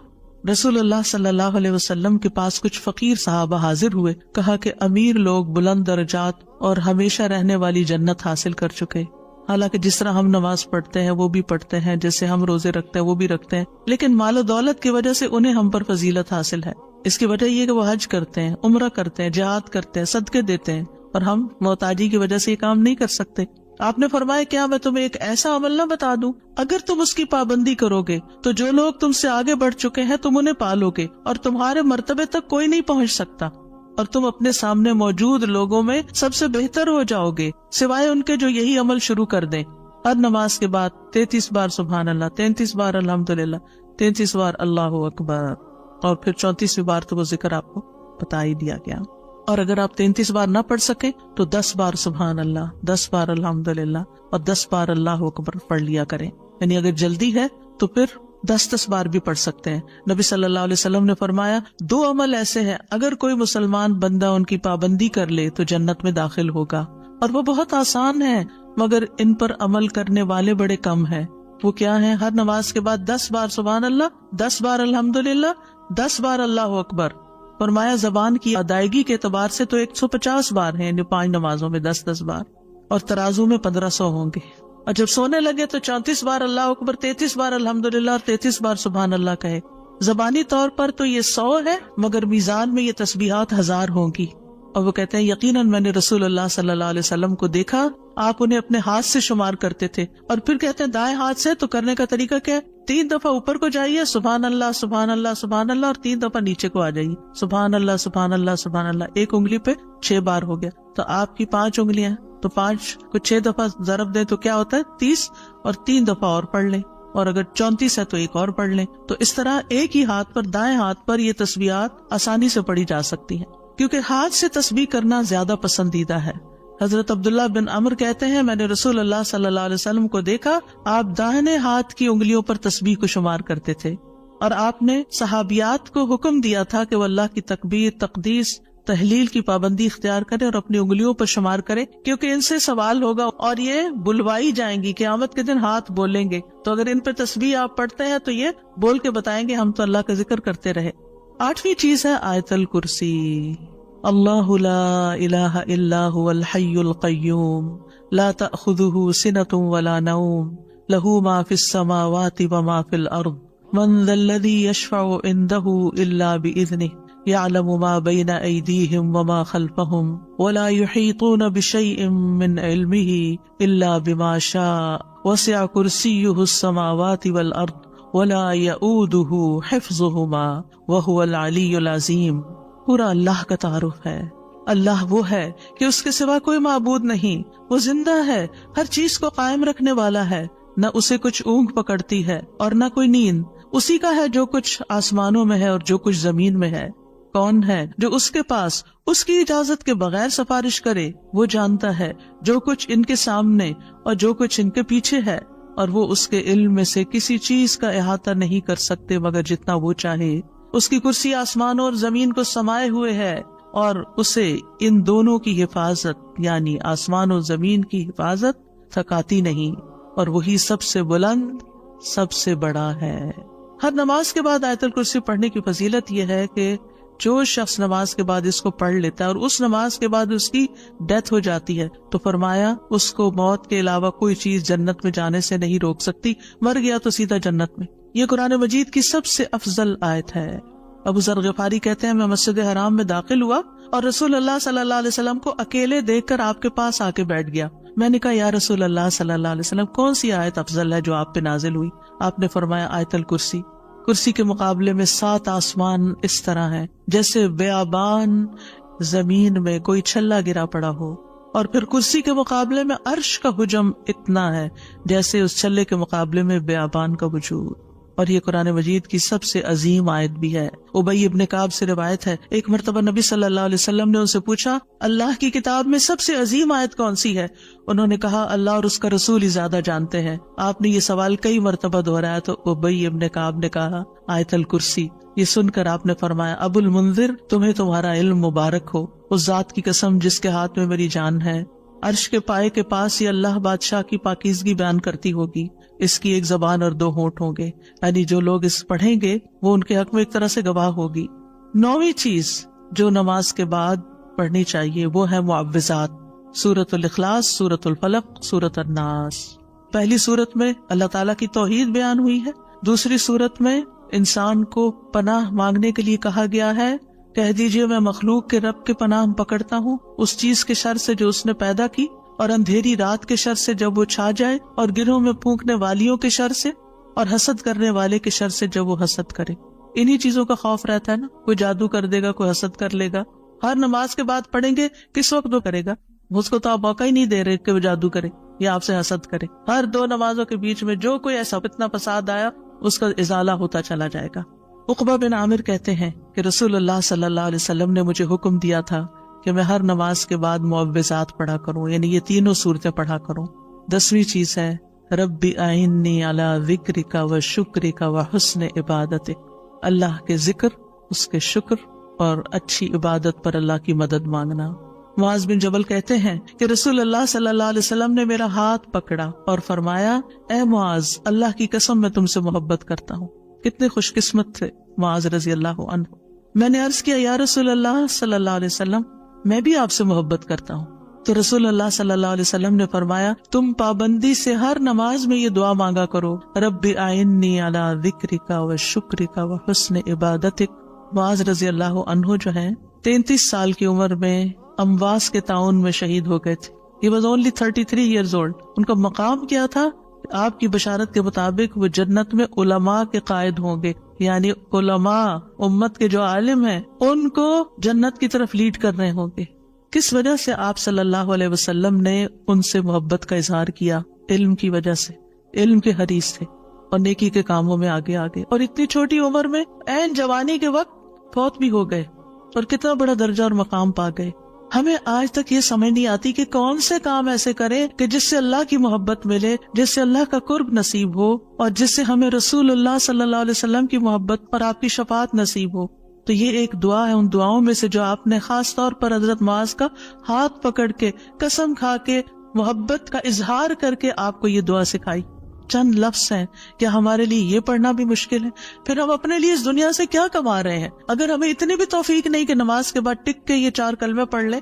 S1: رسول اللہ صلی اللہ علیہ وسلم کے پاس کچھ فقیر صحابہ حاضر ہوئے، کہا کہ امیر لوگ بلند درجات اور ہمیشہ رہنے والی جنت حاصل کر چکے، حالانکہ جس طرح ہم نماز پڑھتے ہیں وہ بھی پڑھتے ہیں، جیسے ہم روزے رکھتے ہیں وہ بھی رکھتے ہیں، لیکن مال و دولت کی وجہ سے انہیں ہم پر فضیلت حاصل ہے۔ اس کی وجہ یہ کہ وہ حج کرتے ہیں، عمرہ کرتے ہیں، جہاد کرتے ہیں، صدقے دیتے ہیں، اور ہم محتاجی کی وجہ سے یہ کام نہیں کر سکتے۔ آپ نے فرمایا کیا میں تمہیں ایک ایسا عمل نہ بتا دوں، اگر تم اس کی پابندی کرو گے تو جو لوگ تم سے آگے بڑھ چکے ہیں تم انہیں پالو گے، اور تمہارے مرتبے تک کوئی نہیں پہنچ سکتا، اور تم اپنے سامنے موجود لوگوں میں سب سے بہتر ہو جاؤ گے سوائے ان کے جو یہی عمل شروع کر دیں۔ ہر نماز کے بعد 33 بار سبحان اللہ، 33 بار الحمدللہ، 33 بار اللہ اکبر، اور پھر 34ویں بار تو وہ ذکر آپ کو بتا ہی دیا گیا۔ اور اگر آپ 33 بار نہ پڑھ سکیں تو 10 بار سبحان اللہ، 10 بار الحمدللہ اور 10 بار اللہ اکبر پڑھ لیا کریں۔ یعنی اگر جلدی ہے تو پھر 10 بار بھی پڑھ سکتے ہیں. نبی صلی اللہ علیہ وسلم نے فرمایا 2 عمل ایسے ہیں اگر کوئی مسلمان بندہ ان کی پابندی کر لے تو جنت میں داخل ہوگا، اور وہ بہت آسان ہے مگر ان پر عمل کرنے والے بڑے کم ہیں. وہ کیا ہیں؟ ہر نماز کے بعد 10 بار سبحان اللہ، 10 بار الحمدللہ، 10 بار اللہ اکبر. فرمایا زبان کی ادائیگی کے اعتبار سے تو 150 بار ہیں، یعنی 5 نمازوں میں 10 بار، اور ترازو میں 1500 ہوں گے. اور جب سونے لگے تو 34 بار اللہ اکبر، 33 بار الحمدللہ اور 33 بار سبحان اللہ کہے. زبانی طور پر تو یہ 100 ہے مگر میزان میں یہ تسبیحات 1000 ہوں گی. اور وہ کہتے ہیں یقیناً میں نے رسول اللہ صلی اللہ علیہ وسلم کو دیکھا، آپ انہیں اپنے ہاتھ سے شمار کرتے تھے. اور پھر کہتے ہیں دائیں ہاتھ سے، تو کرنے کا طریقہ کیا ہے؟ 3 دفعہ اوپر کو جائیے سبحان اللہ سبحان اللہ سبحان اللہ، اور 3 دفعہ نیچے کو آ جائیے سبحان اللہ سبحان اللہ سبحان اللہ. 1 انگلی پہ 6 بار ہو گیا. تو آپ کی 5 انگلیاں، تو 5 کو 6 دفعہ ضرب دیں تو کیا ہوتا ہے؟ 30، اور 3 دفعہ اور پڑھ لیں، اور اگر 34 ہے تو 1 اور پڑھ لیں. تو اس طرح ایک ہی ہاتھ پر، دائیں ہاتھ پر یہ تسبیحات آسانی سے پڑھی جا سکتی ہیں، کیونکہ ہاتھ سے تسبیح کرنا زیادہ پسندیدہ ہے. حضرت عبداللہ بن عمر کہتے ہیں میں نے رسول اللہ صلی اللہ علیہ وسلم کو دیکھا، آپ داہنے ہاتھ کی انگلیوں پر تسبیح کو شمار کرتے تھے، اور آپ نے صحابیات کو حکم دیا تھا کہ وہ اللہ کی تکبیر، تقدیس، تحلیل کی پابندی اختیار کریں اور اپنی انگلیوں پر شمار کریں، کیونکہ ان سے سوال ہوگا اور یہ بلوائی جائیں گی. قیامت کے دن ہاتھ بولیں گے، تو اگر ان پہ تسبیح آپ پڑھتے ہیں تو یہ بول کے بتائیں گے ہم تو اللہ کا ذکر کرتے رہے. 8ویں چیز ہے آیت الکرسی. اللہ لا الہ الا هو الحی القیوم لا تأخذه سنة ولا نوم له ما في السماوات وما في الأرض من ذا الذي يشفع عنده إلا بإذنه يعلم ما بين أيديهم وما خلفهم ولا يحيطون بشيء من علمه إلا بما شاء وسع كرسيه السماوات والأرض ولا يؤوده حفظهما وهو العلي العظيم. پورا اللہ کا تعارف ہے. اللہ وہ ہے کہ اس کے سوا کوئی معبود نہیں، وہ زندہ ہے، ہر چیز کو قائم رکھنے والا ہے، نہ اسے کچھ اونگ پکڑتی ہے اور نہ کوئی نیند. اسی کا ہے جو کچھ آسمانوں میں ہے اور جو کچھ زمین میں ہے. کون ہے جو اس کے پاس اس کی اجازت کے بغیر سفارش کرے؟ وہ جانتا ہے جو کچھ ان کے سامنے اور جو کچھ ان کے پیچھے ہے، اور وہ اس کے علم میں سے کسی چیز کا احاطہ نہیں کر سکتے مگر جتنا وہ چاہے. اس کی کرسی آسمانوں اور زمین کو سمائے ہوئے ہے، اور اسے ان دونوں کی حفاظت یعنی آسمان و زمین کی حفاظت تھکاتی نہیں، اور وہی سب سے بلند، سب سے بڑا ہے. ہر نماز کے بعد آیت الکرسی پڑھنے کی فضیلت یہ ہے کہ جو شخص نماز کے بعد اس کو پڑھ لیتا ہے اور اس نماز کے بعد اس کی ڈیتھ ہو جاتی ہے تو فرمایا اس کو موت کے علاوہ کوئی چیز جنت میں جانے سے نہیں روک سکتی. مر گیا تو سیدھا جنت میں. یہ قرآن مجید کی سب سے افضل آیت ہے. ابو ذر غفاری کہتے ہیں میں مسجد حرام میں داخل ہوا اور رسول اللہ صلی اللہ علیہ وسلم کو اکیلے دیکھ کر آپ کے پاس آ کے بیٹھ گیا. میں نے کہا یا رسول اللہ صلی اللہ علیہ وسلم کون سی آیت افضل ہے جو آپ پہ نازل ہوئی؟ آپ نے فرمایا آیت الکرسی. کرسی کے مقابلے میں 7 آسمان اس طرح ہیں جیسے بیابان زمین میں کوئی چھلا گرا پڑا ہو، اور پھر کرسی کے مقابلے میں عرش کا حجم اتنا ہے جیسے اس چھلے کے مقابلے میں بیابان کا وجود. اور یہ قرآن مجید کی سب سے عظیم آیت بھی ہے. ابی ابن کعب سے روایت ہے ایک مرتبہ نبی صلی اللہ علیہ وسلم نے ان سے پوچھا اللہ کی کتاب میں سب سے عظیم آیت کون سی ہے؟ انہوں نے کہا اللہ اور اس کا رسول ہی زیادہ جانتے ہیں. آپ نے یہ سوال کئی مرتبہ دہرایا تو ابی ابن کعب نے کہا آیت الکرسی. یہ سن کر آپ نے فرمایا ابو المنذر تمہیں تمہارا علم مبارک ہو، اس ذات کی قسم جس کے ہاتھ میں میری جان ہے. عرش کے پائے کے پاس یہ اللہ بادشاہ کی پاکیزگی بیان کرتی ہوگی. اس کی ایک زبان اور 2 ہونٹ ہوں گے، یعنی جو لوگ اس پڑھیں گے وہ ان کے حق میں ایک طرح سے گواہ ہوگی. 9ویں چیز جو نماز کے بعد پڑھنی چاہیے وہ ہے معوذات. سورۃ الاخلاص، سورۃ الفلق، سورۃ الناس. پہلی سورت میں اللہ تعالیٰ کی توحید بیان ہوئی ہے. دوسری سورت میں انسان کو پناہ مانگنے کے لیے کہا گیا ہے. کہہ دیجئے میں مخلوق کے رب کے پناہ پکڑتا ہوں اس چیز کے شر سے جو اس نے پیدا کی، اور اندھیری رات کے شر سے جب وہ چھا جائے، اور گرہوں میں پھونکنے والیوں کے شر سے، اور حسد کرنے والے کے شر سے جب وہ حسد کرے. انہی چیزوں کا خوف رہتا ہے نا. کوئی جادو کر دے گا، کوئی حسد کر لے گا. ہر نماز کے بعد پڑھیں گے کس وقت وہ کرے گا؟ اس کو تو آپ موقع ہی نہیں دے رہے کہ وہ جادو کرے یا آپ سے حسد کرے. ہر 2 نمازوں کے بیچ میں جو کوئی ایسا فتنہ فساد آیا اس کا ازالہ ہوتا چلا جائے گا. عقبہ بن عامر کہتے ہیں کہ رسول اللہ صلی اللہ علیہ وسلم نے مجھے حکم دیا تھا کہ میں ہر نماز کے بعد معوذات پڑھا کروں، یعنی یہ 3 صورتیں پڑھا کروں. 10ویں چیز ہے ربی اعنی علی ذکرک و شکرک و حسن عبادتک، اللہ کے ذکر، اس کے شکر اور اچھی عبادت پر اللہ کی مدد مانگنا۔ معاذ بن جبل کہتے ہیں کہ رسول اللہ صلی اللہ علیہ وسلم نے میرا ہاتھ پکڑا اور فرمایا، اے معاذ، اللہ کی قسم میں تم سے محبت کرتا ہوں۔ کتنے خوش قسمت تھے معاذ رضی اللہ عنہ۔ میں نے عرض کیا، یا رسول اللہ صلی اللہ علیہ وسلم، میں بھی آپ سے محبت کرتا ہوں۔ تو رسول اللہ صلی اللہ علیہ وسلم نے فرمایا، تم پابندی سے ہر نماز میں یہ دعا مانگا کرو، رب اعنی علی ذکرک و شکرک و حسن عبادتک۔ معاذ رضی اللہ عنہ جو ہیں 33 سال کی عمر میں امواس کے تعاون میں شہید ہو گئے تھے۔ He was only 33 years old۔ ان کا مقام کیا تھا؟ آپ کی بشارت کے مطابق وہ جنت میں علماء کے قائد ہوں گے، یعنی علماء امت کے جو عالم ہیں ان کو جنت کی طرف لیڈ کر رہے ہوں گے۔ کس وجہ سے آپ صلی اللہ علیہ وسلم نے ان سے محبت کا اظہار کیا؟ علم کی وجہ سے، علم کے حریص تھے اور نیکی کے کاموں میں آگے اور اتنی چھوٹی عمر میں عین جوانی کے وقت فوت بھی ہو گئے اور کتنا بڑا درجہ اور مقام پا گئے۔ ہمیں آج تک یہ سمجھ نہیں آتی کہ کون سے کام ایسے کریں کہ جس سے اللہ کی محبت ملے، جس سے اللہ کا قرب نصیب ہو اور جس سے ہمیں رسول اللہ صلی اللہ علیہ وسلم کی محبت اور آپ کی شفاعت نصیب ہو۔ تو یہ ایک دعا ہے ان دعاؤں میں سے جو آپ نے خاص طور پر حضرت معاذ کا ہاتھ پکڑ کے، قسم کھا کے، محبت کا اظہار کر کے آپ کو یہ دعا سکھائی۔ چند لفظ ہیں، کیا ہمارے لیے یہ پڑھنا بھی مشکل ہے؟ پھر ہم اپنے لیے اس دنیا سے کیا کما رہے ہیں؟ اگر ہمیں اتنی بھی توفیق نہیں کہ نماز کے بعد ٹک کے یہ 4 کلمے پڑھ لیں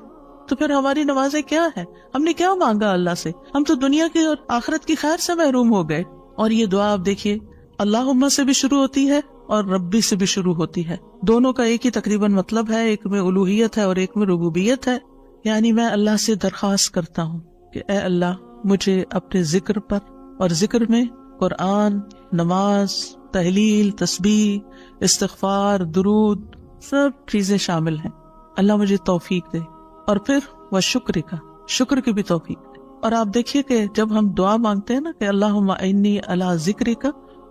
S1: تو پھر ہماری نمازیں کیا ہے؟ ہم نے کیا مانگا اللہ سے؟ ہم تو دنیا کی اور آخرت کی خیر سے محروم ہو گئے۔ اور یہ دعا آپ دیکھیے، اللہم سے بھی شروع ہوتی ہے اور ربی سے بھی شروع ہوتی ہے۔ دونوں کا ایک ہی تقریباً مطلب ہے، ایک میں الوہیت ہے اور ایک میں ربوبیت ہے۔ یعنی میں اللہ سے درخواست کرتا ہوں کہ اے اللہ، مجھے اپنے ذکر پر، اور ذکر میں قرآن، نماز، تہلیل، تسبیح، استغفار، درود، سب چیزیں شامل ہیں، اللہ مجھے توفیق دے۔ اور پھر وہ شکر کی بھی توفیق دے۔ اور آپ دیکھیے کہ جب ہم دعا مانگتے ہیں نا کہ اللہم انی علی ذکرک،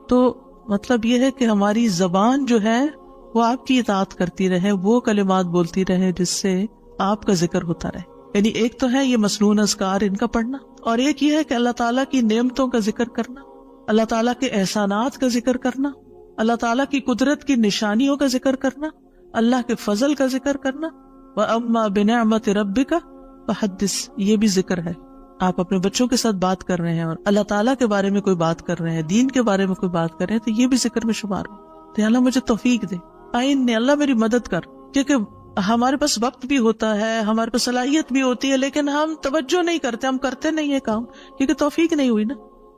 S1: تو مطلب یہ ہے کہ ہماری زبان جو ہے وہ آپ کی اطاعت کرتی رہے، وہ کلمات بولتی رہے جس سے آپ کا ذکر ہوتا رہے۔ یعنی ایک تو ہے یہ مسنون اذکار ان کا پڑھنا، اور ایک یہ ہے کہ اللہ تعالیٰ کی نعمتوں کا ذکر کرنا، اللہ تعالیٰ کے احسانات کا ذکر کرنا، اللہ تعالیٰ کی قدرت کی نشانیوں کا ذکر کرنا، اللہ کے فضل کا ذکر کرنا۔ وَأَمَّا بِنِعْمَةِ رَبِّكَ فَحَدِّثْ، یہ بھی ذکر ہے۔ آپ اپنے بچوں کے ساتھ بات کر رہے ہیں اور اللہ تعالیٰ کے بارے میں کوئی بات کر رہے ہیں، دین کے بارے میں کوئی بات کر رہے ہیں، تو یہ بھی ذکر میں شمار ہو۔ تو اللہ مجھے توفیق دے، اللہ میری مدد کر، کیونکہ ہمارے پاس وقت بھی ہوتا ہے، ہمارے پاس صلاحیت بھی ہوتی ہے، لیکن ہم توجہ نہیں کرتے، ہم کرتے نہیں ہے کام، کیونکہ توفیق نہیں ہوئی نا۔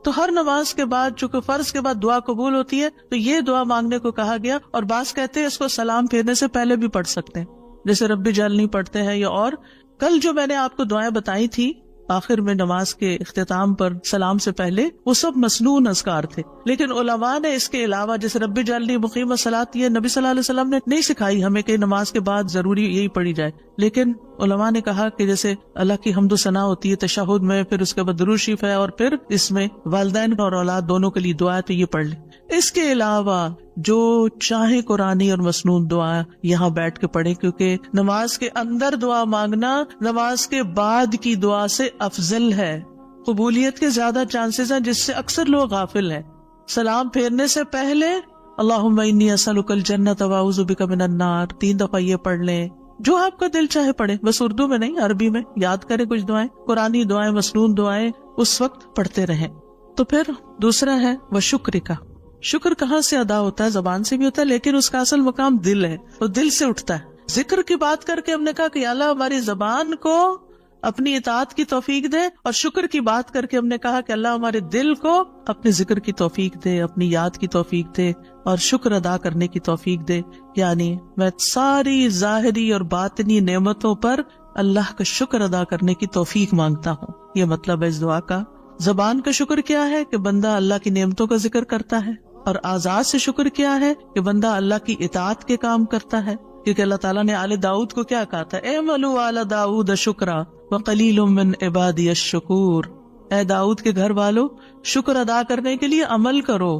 S1: تو ہر نماز کے بعد، چونکہ فرض کے بعد دعا قبول ہوتی ہے، تو یہ دعا مانگنے کو کہا گیا۔ اور بعض کہتے ہیں اس کو سلام پھیرنے سے پہلے بھی پڑھ سکتے ہیں، جیسے رب جعلنی پڑھتے ہیں، یا اور کل جو میں نے آپ کو دعائیں بتائی تھی آخر میں نماز کے اختتام پر سلام سے پہلے، وہ سب مسنون اذکار تھے، لیکن علماء نے اس کے علاوہ جیسے رب جعلنی مقیم الصلاۃ، یہ نبی صلی اللہ علیہ وسلم نے نہیں سکھائی ہمیں کہ نماز کے بعد ضروری یہی پڑھی جائے، لیکن علماء نے کہا کہ جیسے اللہ کی حمد و ثنا ہوتی ہے تشہد میں، پھر اس کے بعد درود شریف ہے، اور پھر اس میں والدین اور اولاد دونوں کے لیے دعا ہے تو یہ پڑھ لیں۔ اس کے علاوہ جو چاہے قرآنی اور مسنون دعا یہاں بیٹھ کے پڑھیں، کیونکہ نماز کے اندر دعا مانگنا نماز کے بعد کی دعا سے افضل ہے، قبولیت کے زیادہ چانسز ہیں، جس سے اکثر لوگ غافل ہیں۔ سلام پھیرنے سے پہلے اللہم انی اسألک الجنۃ واعوذ بک من النار 3 دفعہ یہ پڑھ لیں، جو آپ کا دل چاہے پڑھیں، بس اردو میں نہیں، عربی میں یاد کریں کچھ دعائیں، قرآنی دعائیں، مسنون دعائیں اس وقت پڑھتے رہیں۔ تو پھر دوسرا ہے وہ شکر کا۔ شکر کہاں سے ادا ہوتا ہے؟ زبان سے بھی ہوتا ہے، لیکن اس کا اصل مقام دل ہے، وہ دل سے اٹھتا ہے۔ ذکر کی بات کر کے ہم نے کہا کہ اللہ ہماری زبان کو اپنی اطاعت کی توفیق دے، اور شکر کی بات کر کے ہم نے کہا کہ اللہ ہمارے دل کو اپنے ذکر کی توفیق دے، اپنی یاد کی توفیق دے، اور شکر ادا کرنے کی توفیق دے۔ یعنی میں ساری ظاہری اور باطنی نعمتوں پر اللہ کا شکر ادا کرنے کی توفیق مانگتا ہوں، یہ مطلب ہے اس دعا کا۔ زبان کا شکر کیا ہے کہ بندہ اللہ کی نعمتوں کا ذکر کرتا ہے، اور اعضاء سے شکر کیا ہے کہ بندہ اللہ کی اطاعت کے کام کرتا ہے، کیونکہ اللہ تعالیٰ نے آل داؤد کو کیا کہا تھا؟ اعملوا آل داؤد شکرا وقلیل من عبادی الشکور، اے داؤد کے گھر والو، شکر ادا کرنے کے لیے عمل کرو،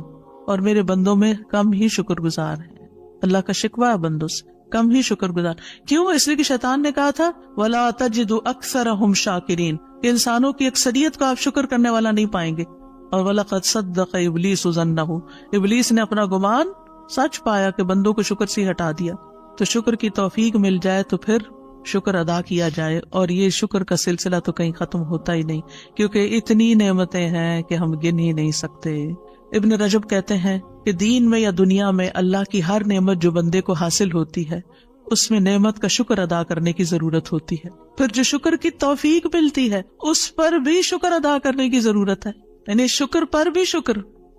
S1: اور میرے بندوں میں کم ہی شکر گزار ہیں۔ اللہ کا شکوہ ہے بندوں سے، کم ہی شکر گزار۔ کیوں؟ اس لیے کہ شیطان نے کہا تھا وَلَا تَجِدُ أَكْثَرَهُمْ شَاكِرِينَ، کہ انسانوں کی اکثریت کو آپ شکر کرنے والا نہیں پائیں گے۔ اور وَلَقَدْ صَدَّقَ إِبْلِيسُ ظَنَّهُ، ابلیس نے اپنا گمان سچ پایا کہ بندوں کو شکر سے ہٹا دیا۔ تو شکر کی توفیق مل جائے تو پھر شکر ادا کیا جائے، اور یہ شکر کا سلسلہ تو کہیں ختم ہوتا ہی نہیں، کیونکہ اتنی نعمتیں ہیں کہ ہم گن ہی نہیں سکتے۔ ابن رجب کہتے ہیں کہ دین میں یا دنیا میں اللہ کی ہر نعمت جو بندے کو حاصل ہوتی ہے اس میں نعمت کا شکر ادا کرنے کی ضرورت ہوتی ہے، پھر جو شکر کی توفیق ملتی ہے اس پر بھی شکر ادا کرنے کی ضرورت ہے، یعنی شکر پر بھی شکر،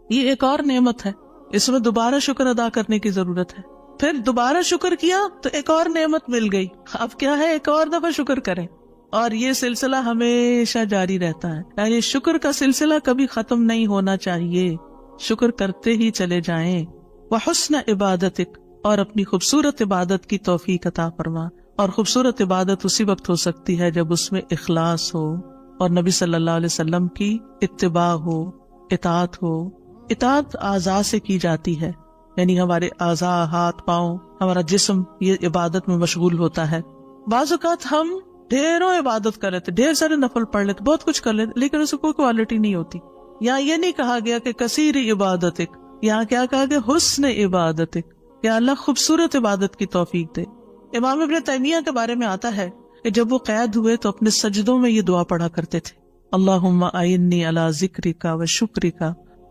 S1: یہ ایک اور نعمت ہے، اس میں دوبارہ شکر ادا کرنے کی ضرورت ہے۔ پھر دوبارہ شکر کیا تو ایک اور نعمت مل گئی، اب کیا ہے ایک اور دفعہ شکر کریں، اور یہ سلسلہ ہمیشہ جاری رہتا ہے، یعنی شکر کا سلسلہ کبھی ختم نہیں ہونا چاہیے، شکر کرتے ہی چلے جائیں۔ وَحُسْنَ عِبَادَتِكَ، اور اپنی خوبصورت عبادت کی توفیق عطا فرما، اور خوبصورت عبادت اسی وقت ہو سکتی ہے جب اس میں اخلاص ہو اور نبی صلی اللہ علیہ وسلم کی اتباع ہو، اطاعت ہو۔ اطاعت اعضاء سے کی جاتی ہے، یعنی ہمارے اعضاء، ہاتھ پاؤں، ہمارا جسم یہ عبادت میں مشغول ہوتا ہے۔ بعض اوقات ہم ڈھیروں عبادت کر لیتے، ڈھیر سارے نفل پڑھ لیتے، بہت کچھ کر لیتے، لیکن اس کو کوئی کوالٹی نہیں ہوتی۔ یہاں یہ نہیں کہا گیا کہ کثیر عبادتک، یہاں کیا کہا گیا؟ حسن عبادتک، کہ اللہ خوبصورت عبادت کی توفیق دے۔ امام ابن تیمیہ کے بارے میں آتا ہے کہ جب وہ قید ہوئے تو اپنے سجدوں میں یہ دعا پڑھا کرتے تھے، اللہم اعنی علی ذکرک و شکرک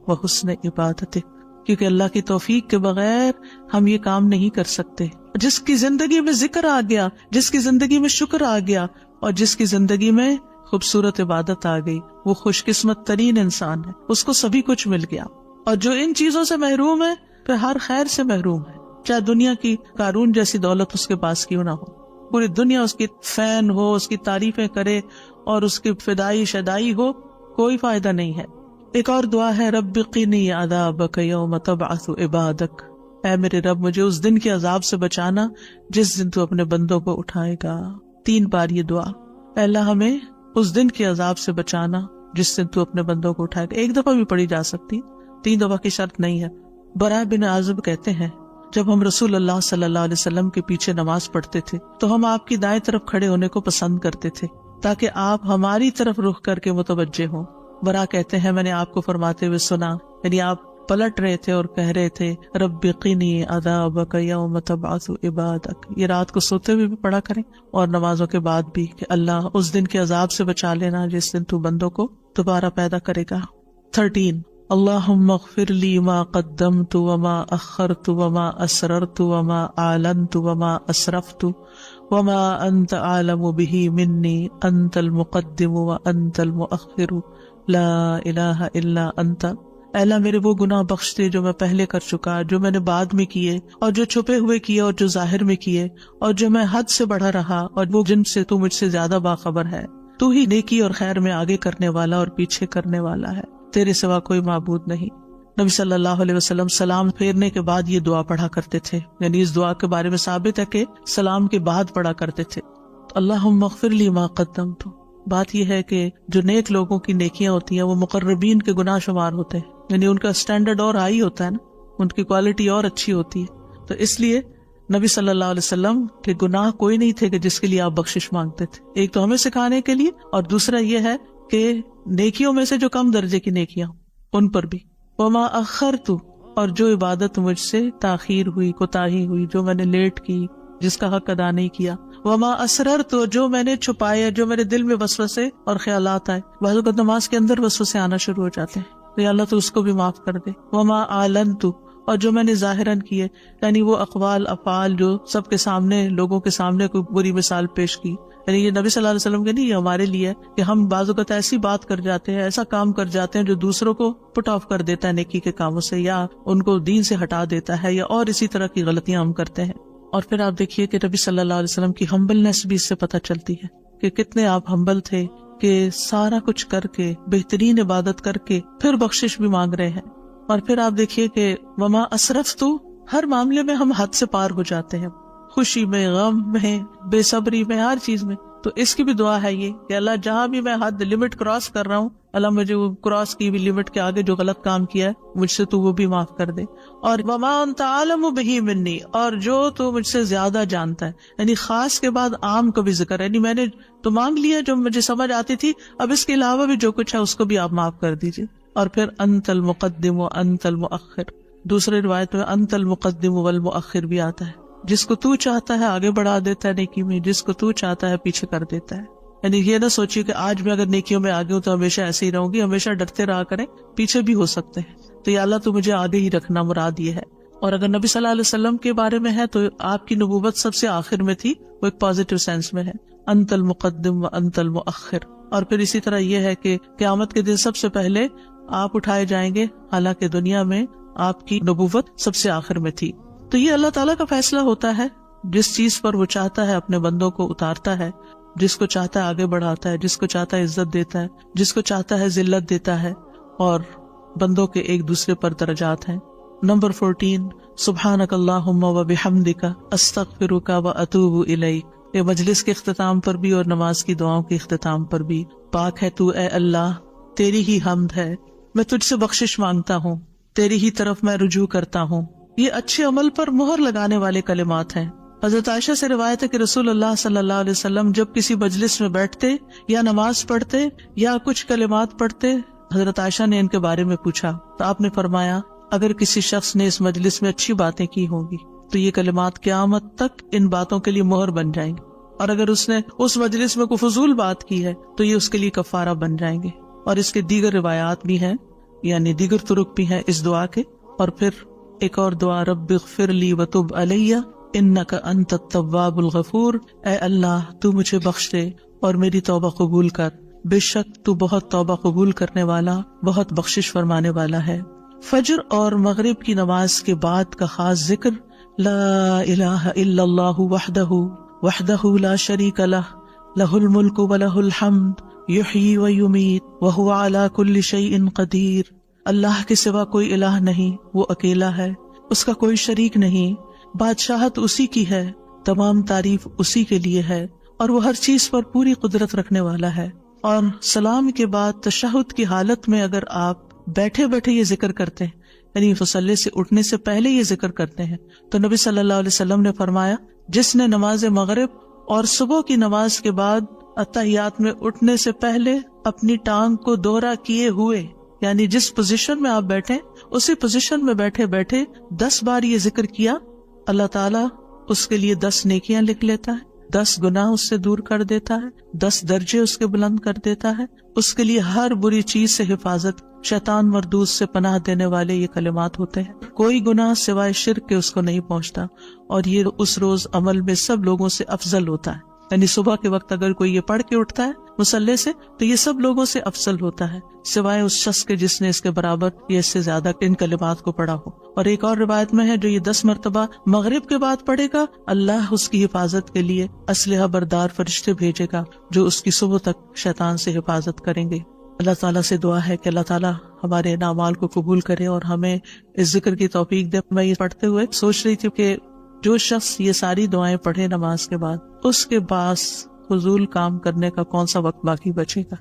S1: و حسن عبادتک، کیونکہ اللہ کی توفیق کے بغیر ہم یہ کام نہیں کر سکتے۔ جس کی زندگی میں ذکر آ گیا، جس کی زندگی میں شکر آ گیا، اور جس کی زندگی میں خوبصورت عبادت آ گئی، وہ خوش قسمت ترین انسان ہے، اس کو سبھی کچھ مل گیا۔ اور جو ان چیزوں سے محروم ہے پھر ہر خیر سے محروم ہے، چاہے دنیا کی قارون جیسی دولت اس کے پاس کیوں نہ ہو، پوری دنیا اس کی فین ہو، اس کی تعریفیں کرے اور اس کی فدائی شدائی ہو، کوئی فائدہ نہیں ہے۔ ایک اور دعا ہے، رب قنی عذابک یوم تبعث عبادک، اے میرے رب مجھے اس دن کے عذاب سے بچانا جس دن تو اپنے بندوں کو اٹھائے گا۔ 3 بار یہ دعا، اے اللہ ہمیں اس دن کے عذاب سے بچانا جس دن تو اپنے بندوں کو اٹھائے گا۔ ایک دفعہ بھی پڑھی جا سکتی، 3 دفعہ کی شرط نہیں ہے۔ براء بن عازب کہتے ہیں جب ہم رسول اللہ صلی اللہ علیہ وسلم کے پیچھے نماز پڑھتے تھے تو ہم آپ کی دائیں طرف کھڑے ہونے کو پسند کرتے تھے تاکہ آپ ہماری طرف رخ کر کے متوجہ ہوں۔ براء کہتے ہیں میں نے آپ کو فرماتے ہوئے سنا، یعنی آپ پلٹ رہے تھے اور کہہ رہے تھے رب قنی عذابک یوم تبعث عبادک، یہ رات کو سوتے ہوئے بھی پڑھا کریں اور نمازوں کے بعد بھی، کہ اللہ اس دن کے عذاب سے بچا لینا جس دن تو بندوں کو دوبارہ پیدا کرے گا۔ 13 اللہم اغفر لی ما قدمت وما اخرت وما اسررت وما اعلنت وما اسرفت وما انت اعلم به منی انت المقدم وانت المؤخر لا الہ الا انت۔ اے اللہ میرے وہ گناہ بخش دے جو میں پہلے کر چکا، جو میں نے بعد میں کیے، اور جو چھپے ہوئے کیے اور جو ظاہر میں کیے، اور جو میں حد سے بڑھا رہا اور وہ جن سے تو مجھ سے زیادہ باخبر ہے۔ تو ہی نیکی اور خیر میں آگے کرنے والا اور پیچھے کرنے والا ہے، تیرے سوا کوئی معبود نہیں۔ نبی صلی اللہ علیہ وسلم سلام پھیرنے کے بعد یہ دعا پڑھا کرتے تھے، یعنی اس دعا کے بارے میں ثابت ہے کہ سلام کے بعد پڑھا کرتے تھے۔ اللہم اغفر لی ما قدمت، بات یہ ہے کہ جو نیک لوگوں کی نیکیاں ہوتی ہیں وہ مقربین کے گناہ شمار ہوتے ہیں، یعنی ان کا سٹینڈرڈ اور ہائی ہوتا ہے نا، ان کی کوالٹی اور اچھی ہوتی ہے۔ تو اس لیے نبی صلی اللہ علیہ وسلم کے گناہ کوئی نہیں تھے کہ جس کے لیے آپ بخشش مانگتے تھے، ایک تو ہمیں سکھانے کے لیے، اور دوسرا یہ ہے کہ نیکیوں میں سے جو کم درجے کی نیکیاں ان پر بھی۔ وما اخرت، اور جو عبادت مجھ سے تاخیر ہوئی، کوتاہی ہوئی، جو میں نے لیٹ کی، جس کا حق ادا نہیں کیا۔ وما اسررت، جو میں نے چھپایا، جو میرے دل میں وسوسے اور خیالات آئے، بعض اوقات نماز کے اندر وسوسے آنا شروع ہو جاتے ہیں، یا اللہ تو اس کو بھی معاف کر دے۔ وما اعلنت، اور جو میں نے ظاہراً کیے، یعنی وہ اقوال افعال جو سب کے سامنے، لوگوں کے سامنے کوئی بری مثال پیش کی، یعنی یہ نبی صلی اللہ علیہ وسلم کے نہیں، یہ ہمارے لیے کہ ہم بعض اوقات ایسی بات کر جاتے ہیں، ایسا کام کر جاتے ہیں جو دوسروں کو پٹ آف کر دیتا ہے نیکی کے کاموں سے، یا ان کو دین سے ہٹا دیتا ہے، یا اور اسی طرح کی غلطیاں ہم کرتے ہیں۔ اور پھر آپ دیکھیے کہ نبی صلی اللہ علیہ وسلم کی ہمبلنس بھی اس سے پتہ چلتی ہے کہ کتنے آپ ہمبل تھے، کہ سارا کچھ کر کے، بہترین عبادت کر کے پھر بخشش بھی مانگ رہے ہیں۔ اور پھر آپ دیکھیے کہ وما اسرفت، ہر معاملے میں ہم حد سے پار ہو جاتے ہیں، خوشی میں، غم میں، بے صبری میں، ہر چیز میں۔ تو اس کی بھی دعا ہے یہ کہ اللہ جہاں بھی میں حد لمٹ کراس کر رہا ہوں، اللہ مجھے وہ کراس کی بھی لمٹ کے آگے جو غلط کام کیا ہے مجھ سے تو وہ بھی معاف کر دے۔ اور وما انت عالم بہ منی، اور جو تو مجھ سے زیادہ جانتا ہے، یعنی خاص کے بعد عام کا بھی ذکر ہے، یعنی میں نے تو مانگ لیا جو مجھے سمجھ آتی تھی، اب اس کے علاوہ بھی جو کچھ ہے اس کو بھی آپ معاف کر دیجیے۔ اور پھر انت المقدم و انت المؤخر. دوسرے روایت میں انت المقدم والمؤخر بھی آتا ہے. جس کو تو چاہتا ہے آگے بڑھا دیتا ہے نیکی میں، جس کو تو چاہتا ہے پیچھے کر دیتا ہے. یعنی یہ نہ سوچیے کہ آج میں اگر نیکیوں میں آگے ہوں تو ہمیشہ ایسے ہی رہوں گی. ہمیشہ ڈرتے رہا کریں، پیچھے بھی ہو سکتے ہیں. تو یا اللہ تو مجھے آگے ہی رکھنا، مراد یہ ہے. اور اگر نبی صلی اللہ علیہ وسلم کے بارے میں ہے تو آپ کی نبوت سب سے آخر میں تھی، وہ ایک پازیٹیو سینس میں ہے، انت المقدم و انت المؤخر. اور پھر اسی طرح یہ ہے کہ قیامت کے دن سب سے پہلے آپ اٹھائے جائیں گے، حالانکہ دنیا میں آپ کی نبوت سب سے آخر میں تھی. تو یہ اللہ تعالیٰ کا فیصلہ ہوتا ہے. جس چیز پر وہ چاہتا ہے اپنے بندوں کو اتارتا ہے، جس کو چاہتا ہے آگے بڑھاتا ہے، جس کو چاہتا ہے عزت دیتا ہے، جس کو چاہتا ہے ذلت دیتا ہے. اور بندوں کے ایک دوسرے پر درجات ہیں. نمبر 14 سبحانک اللہم و بحمدک استغفرک و اتوب الیک. یہ مجلس کے اختتام پر بھی اور نماز کی دعاؤں کے اختتام پر بھی، پاک ہے تو اے اللہ، تیری ہی حمد ہے، میں تجھ سے بخشش مانگتا ہوں، تیری ہی طرف میں رجوع کرتا ہوں. یہ اچھے عمل پر مہر لگانے والے کلمات ہیں. حضرت عائشہ سے روایت ہے کہ رسول اللہ صلی اللہ علیہ وسلم جب کسی مجلس میں بیٹھتے یا نماز پڑھتے یا کچھ کلمات پڑھتے، حضرت عائشہ نے ان کے بارے میں پوچھا تو آپ نے فرمایا اگر کسی شخص نے اس مجلس میں اچھی باتیں کی ہوں گی تو یہ کلمات قیامت تک ان باتوں کے لیے مہر بن جائیں گے، اور اگر اس نے اس مجلس میں کوئی فضول بات کی ہے تو یہ اس کے لیے کفارہ بن جائیں گے. اور اس کے دیگر روایات بھی ہیں، یعنی دیگر طرق بھی ہیں اس دعا کے. اور پھر ایک اور دعا، رب اغفر لی وتب علی انک انت التواب الغفور. اے اللہ تو مجھے بخش دے اور میری توبہ قبول کر، بے شک تو بہت توبہ قبول کرنے والا، بہت بخشش فرمانے والا ہے. فجر اور مغرب کی نماز کے بعد کا خاص ذکر لا الہ الا اللہ وحدہ لا شریک لہ لہ الملک ولہ الحمد یحیی و یمیت وہو علی کل شیء قدیر. اللہ کے سوا کوئی الہ نہیں، وہ اکیلا ہے، اس کا کوئی شریک نہیں، بادشاہت اسی کی ہے، تمام تعریف اسی کے لیے ہے، اور وہ ہر چیز پر پوری قدرت رکھنے والا ہے. اور سلام کے بعد تشہد کی حالت میں اگر آپ بیٹھے بیٹھے یہ ذکر کرتے ہیں، یعنی مصلی سے اٹھنے سے پہلے یہ ذکر کرتے ہیں، تو نبی صلی اللہ علیہ وسلم نے فرمایا جس نے نماز مغرب اور صبح کی نماز کے بعد اتحیات میں اٹھنے سے پہلے اپنی ٹانگ کو دوہرا کیے ہوئے، یعنی جس پوزیشن میں آپ بیٹھے اسی پوزیشن میں بیٹھے بیٹھے 10 بار یہ ذکر کیا، اللہ تعالیٰ اس کے لیے 10 نیکیاں لکھ لیتا ہے، 10 گناہ اس سے دور کر دیتا ہے، 10 درجے اس کے بلند کر دیتا ہے. اس کے لیے ہر بری چیز سے حفاظت، شیطان مردود سے پناہ دینے والے یہ کلمات ہوتے ہیں. کوئی گناہ سوائے شرک کے اس کو نہیں پہنچتا، اور یہ اس روز عمل میں سب لوگوں سے افضل ہوتا ہے. یعنی صبح کے وقت اگر کوئی یہ پڑھ کے اٹھتا ہے مصلی سے تو یہ سب لوگوں سے افضل ہوتا ہے، سوائے اس شخص کے جس نے اس کے برابر یا اس سے زیادہ ان کلمات کو پڑھا ہو. اور ایک اور روایت میں ہے جو یہ 10 مرتبہ مغرب کے بعد پڑھے گا، اللہ اس کی حفاظت کے لیے اسلحہ بردار فرشتے بھیجے گا جو اس کی صبح تک شیطان سے حفاظت کریں گے. اللہ تعالیٰ سے دعا ہے کہ اللہ تعالیٰ ہمارے اعمال کو قبول کرے اور ہمیں اس ذکر کی توفیق دے. میں یہ پڑھتے ہوئے سوچ رہی تھی کہ جو شخص یہ ساری دعائیں پڑھے نماز کے بعد، اس کے پاس فضول کام کرنے کا کون سا وقت باقی بچے گا.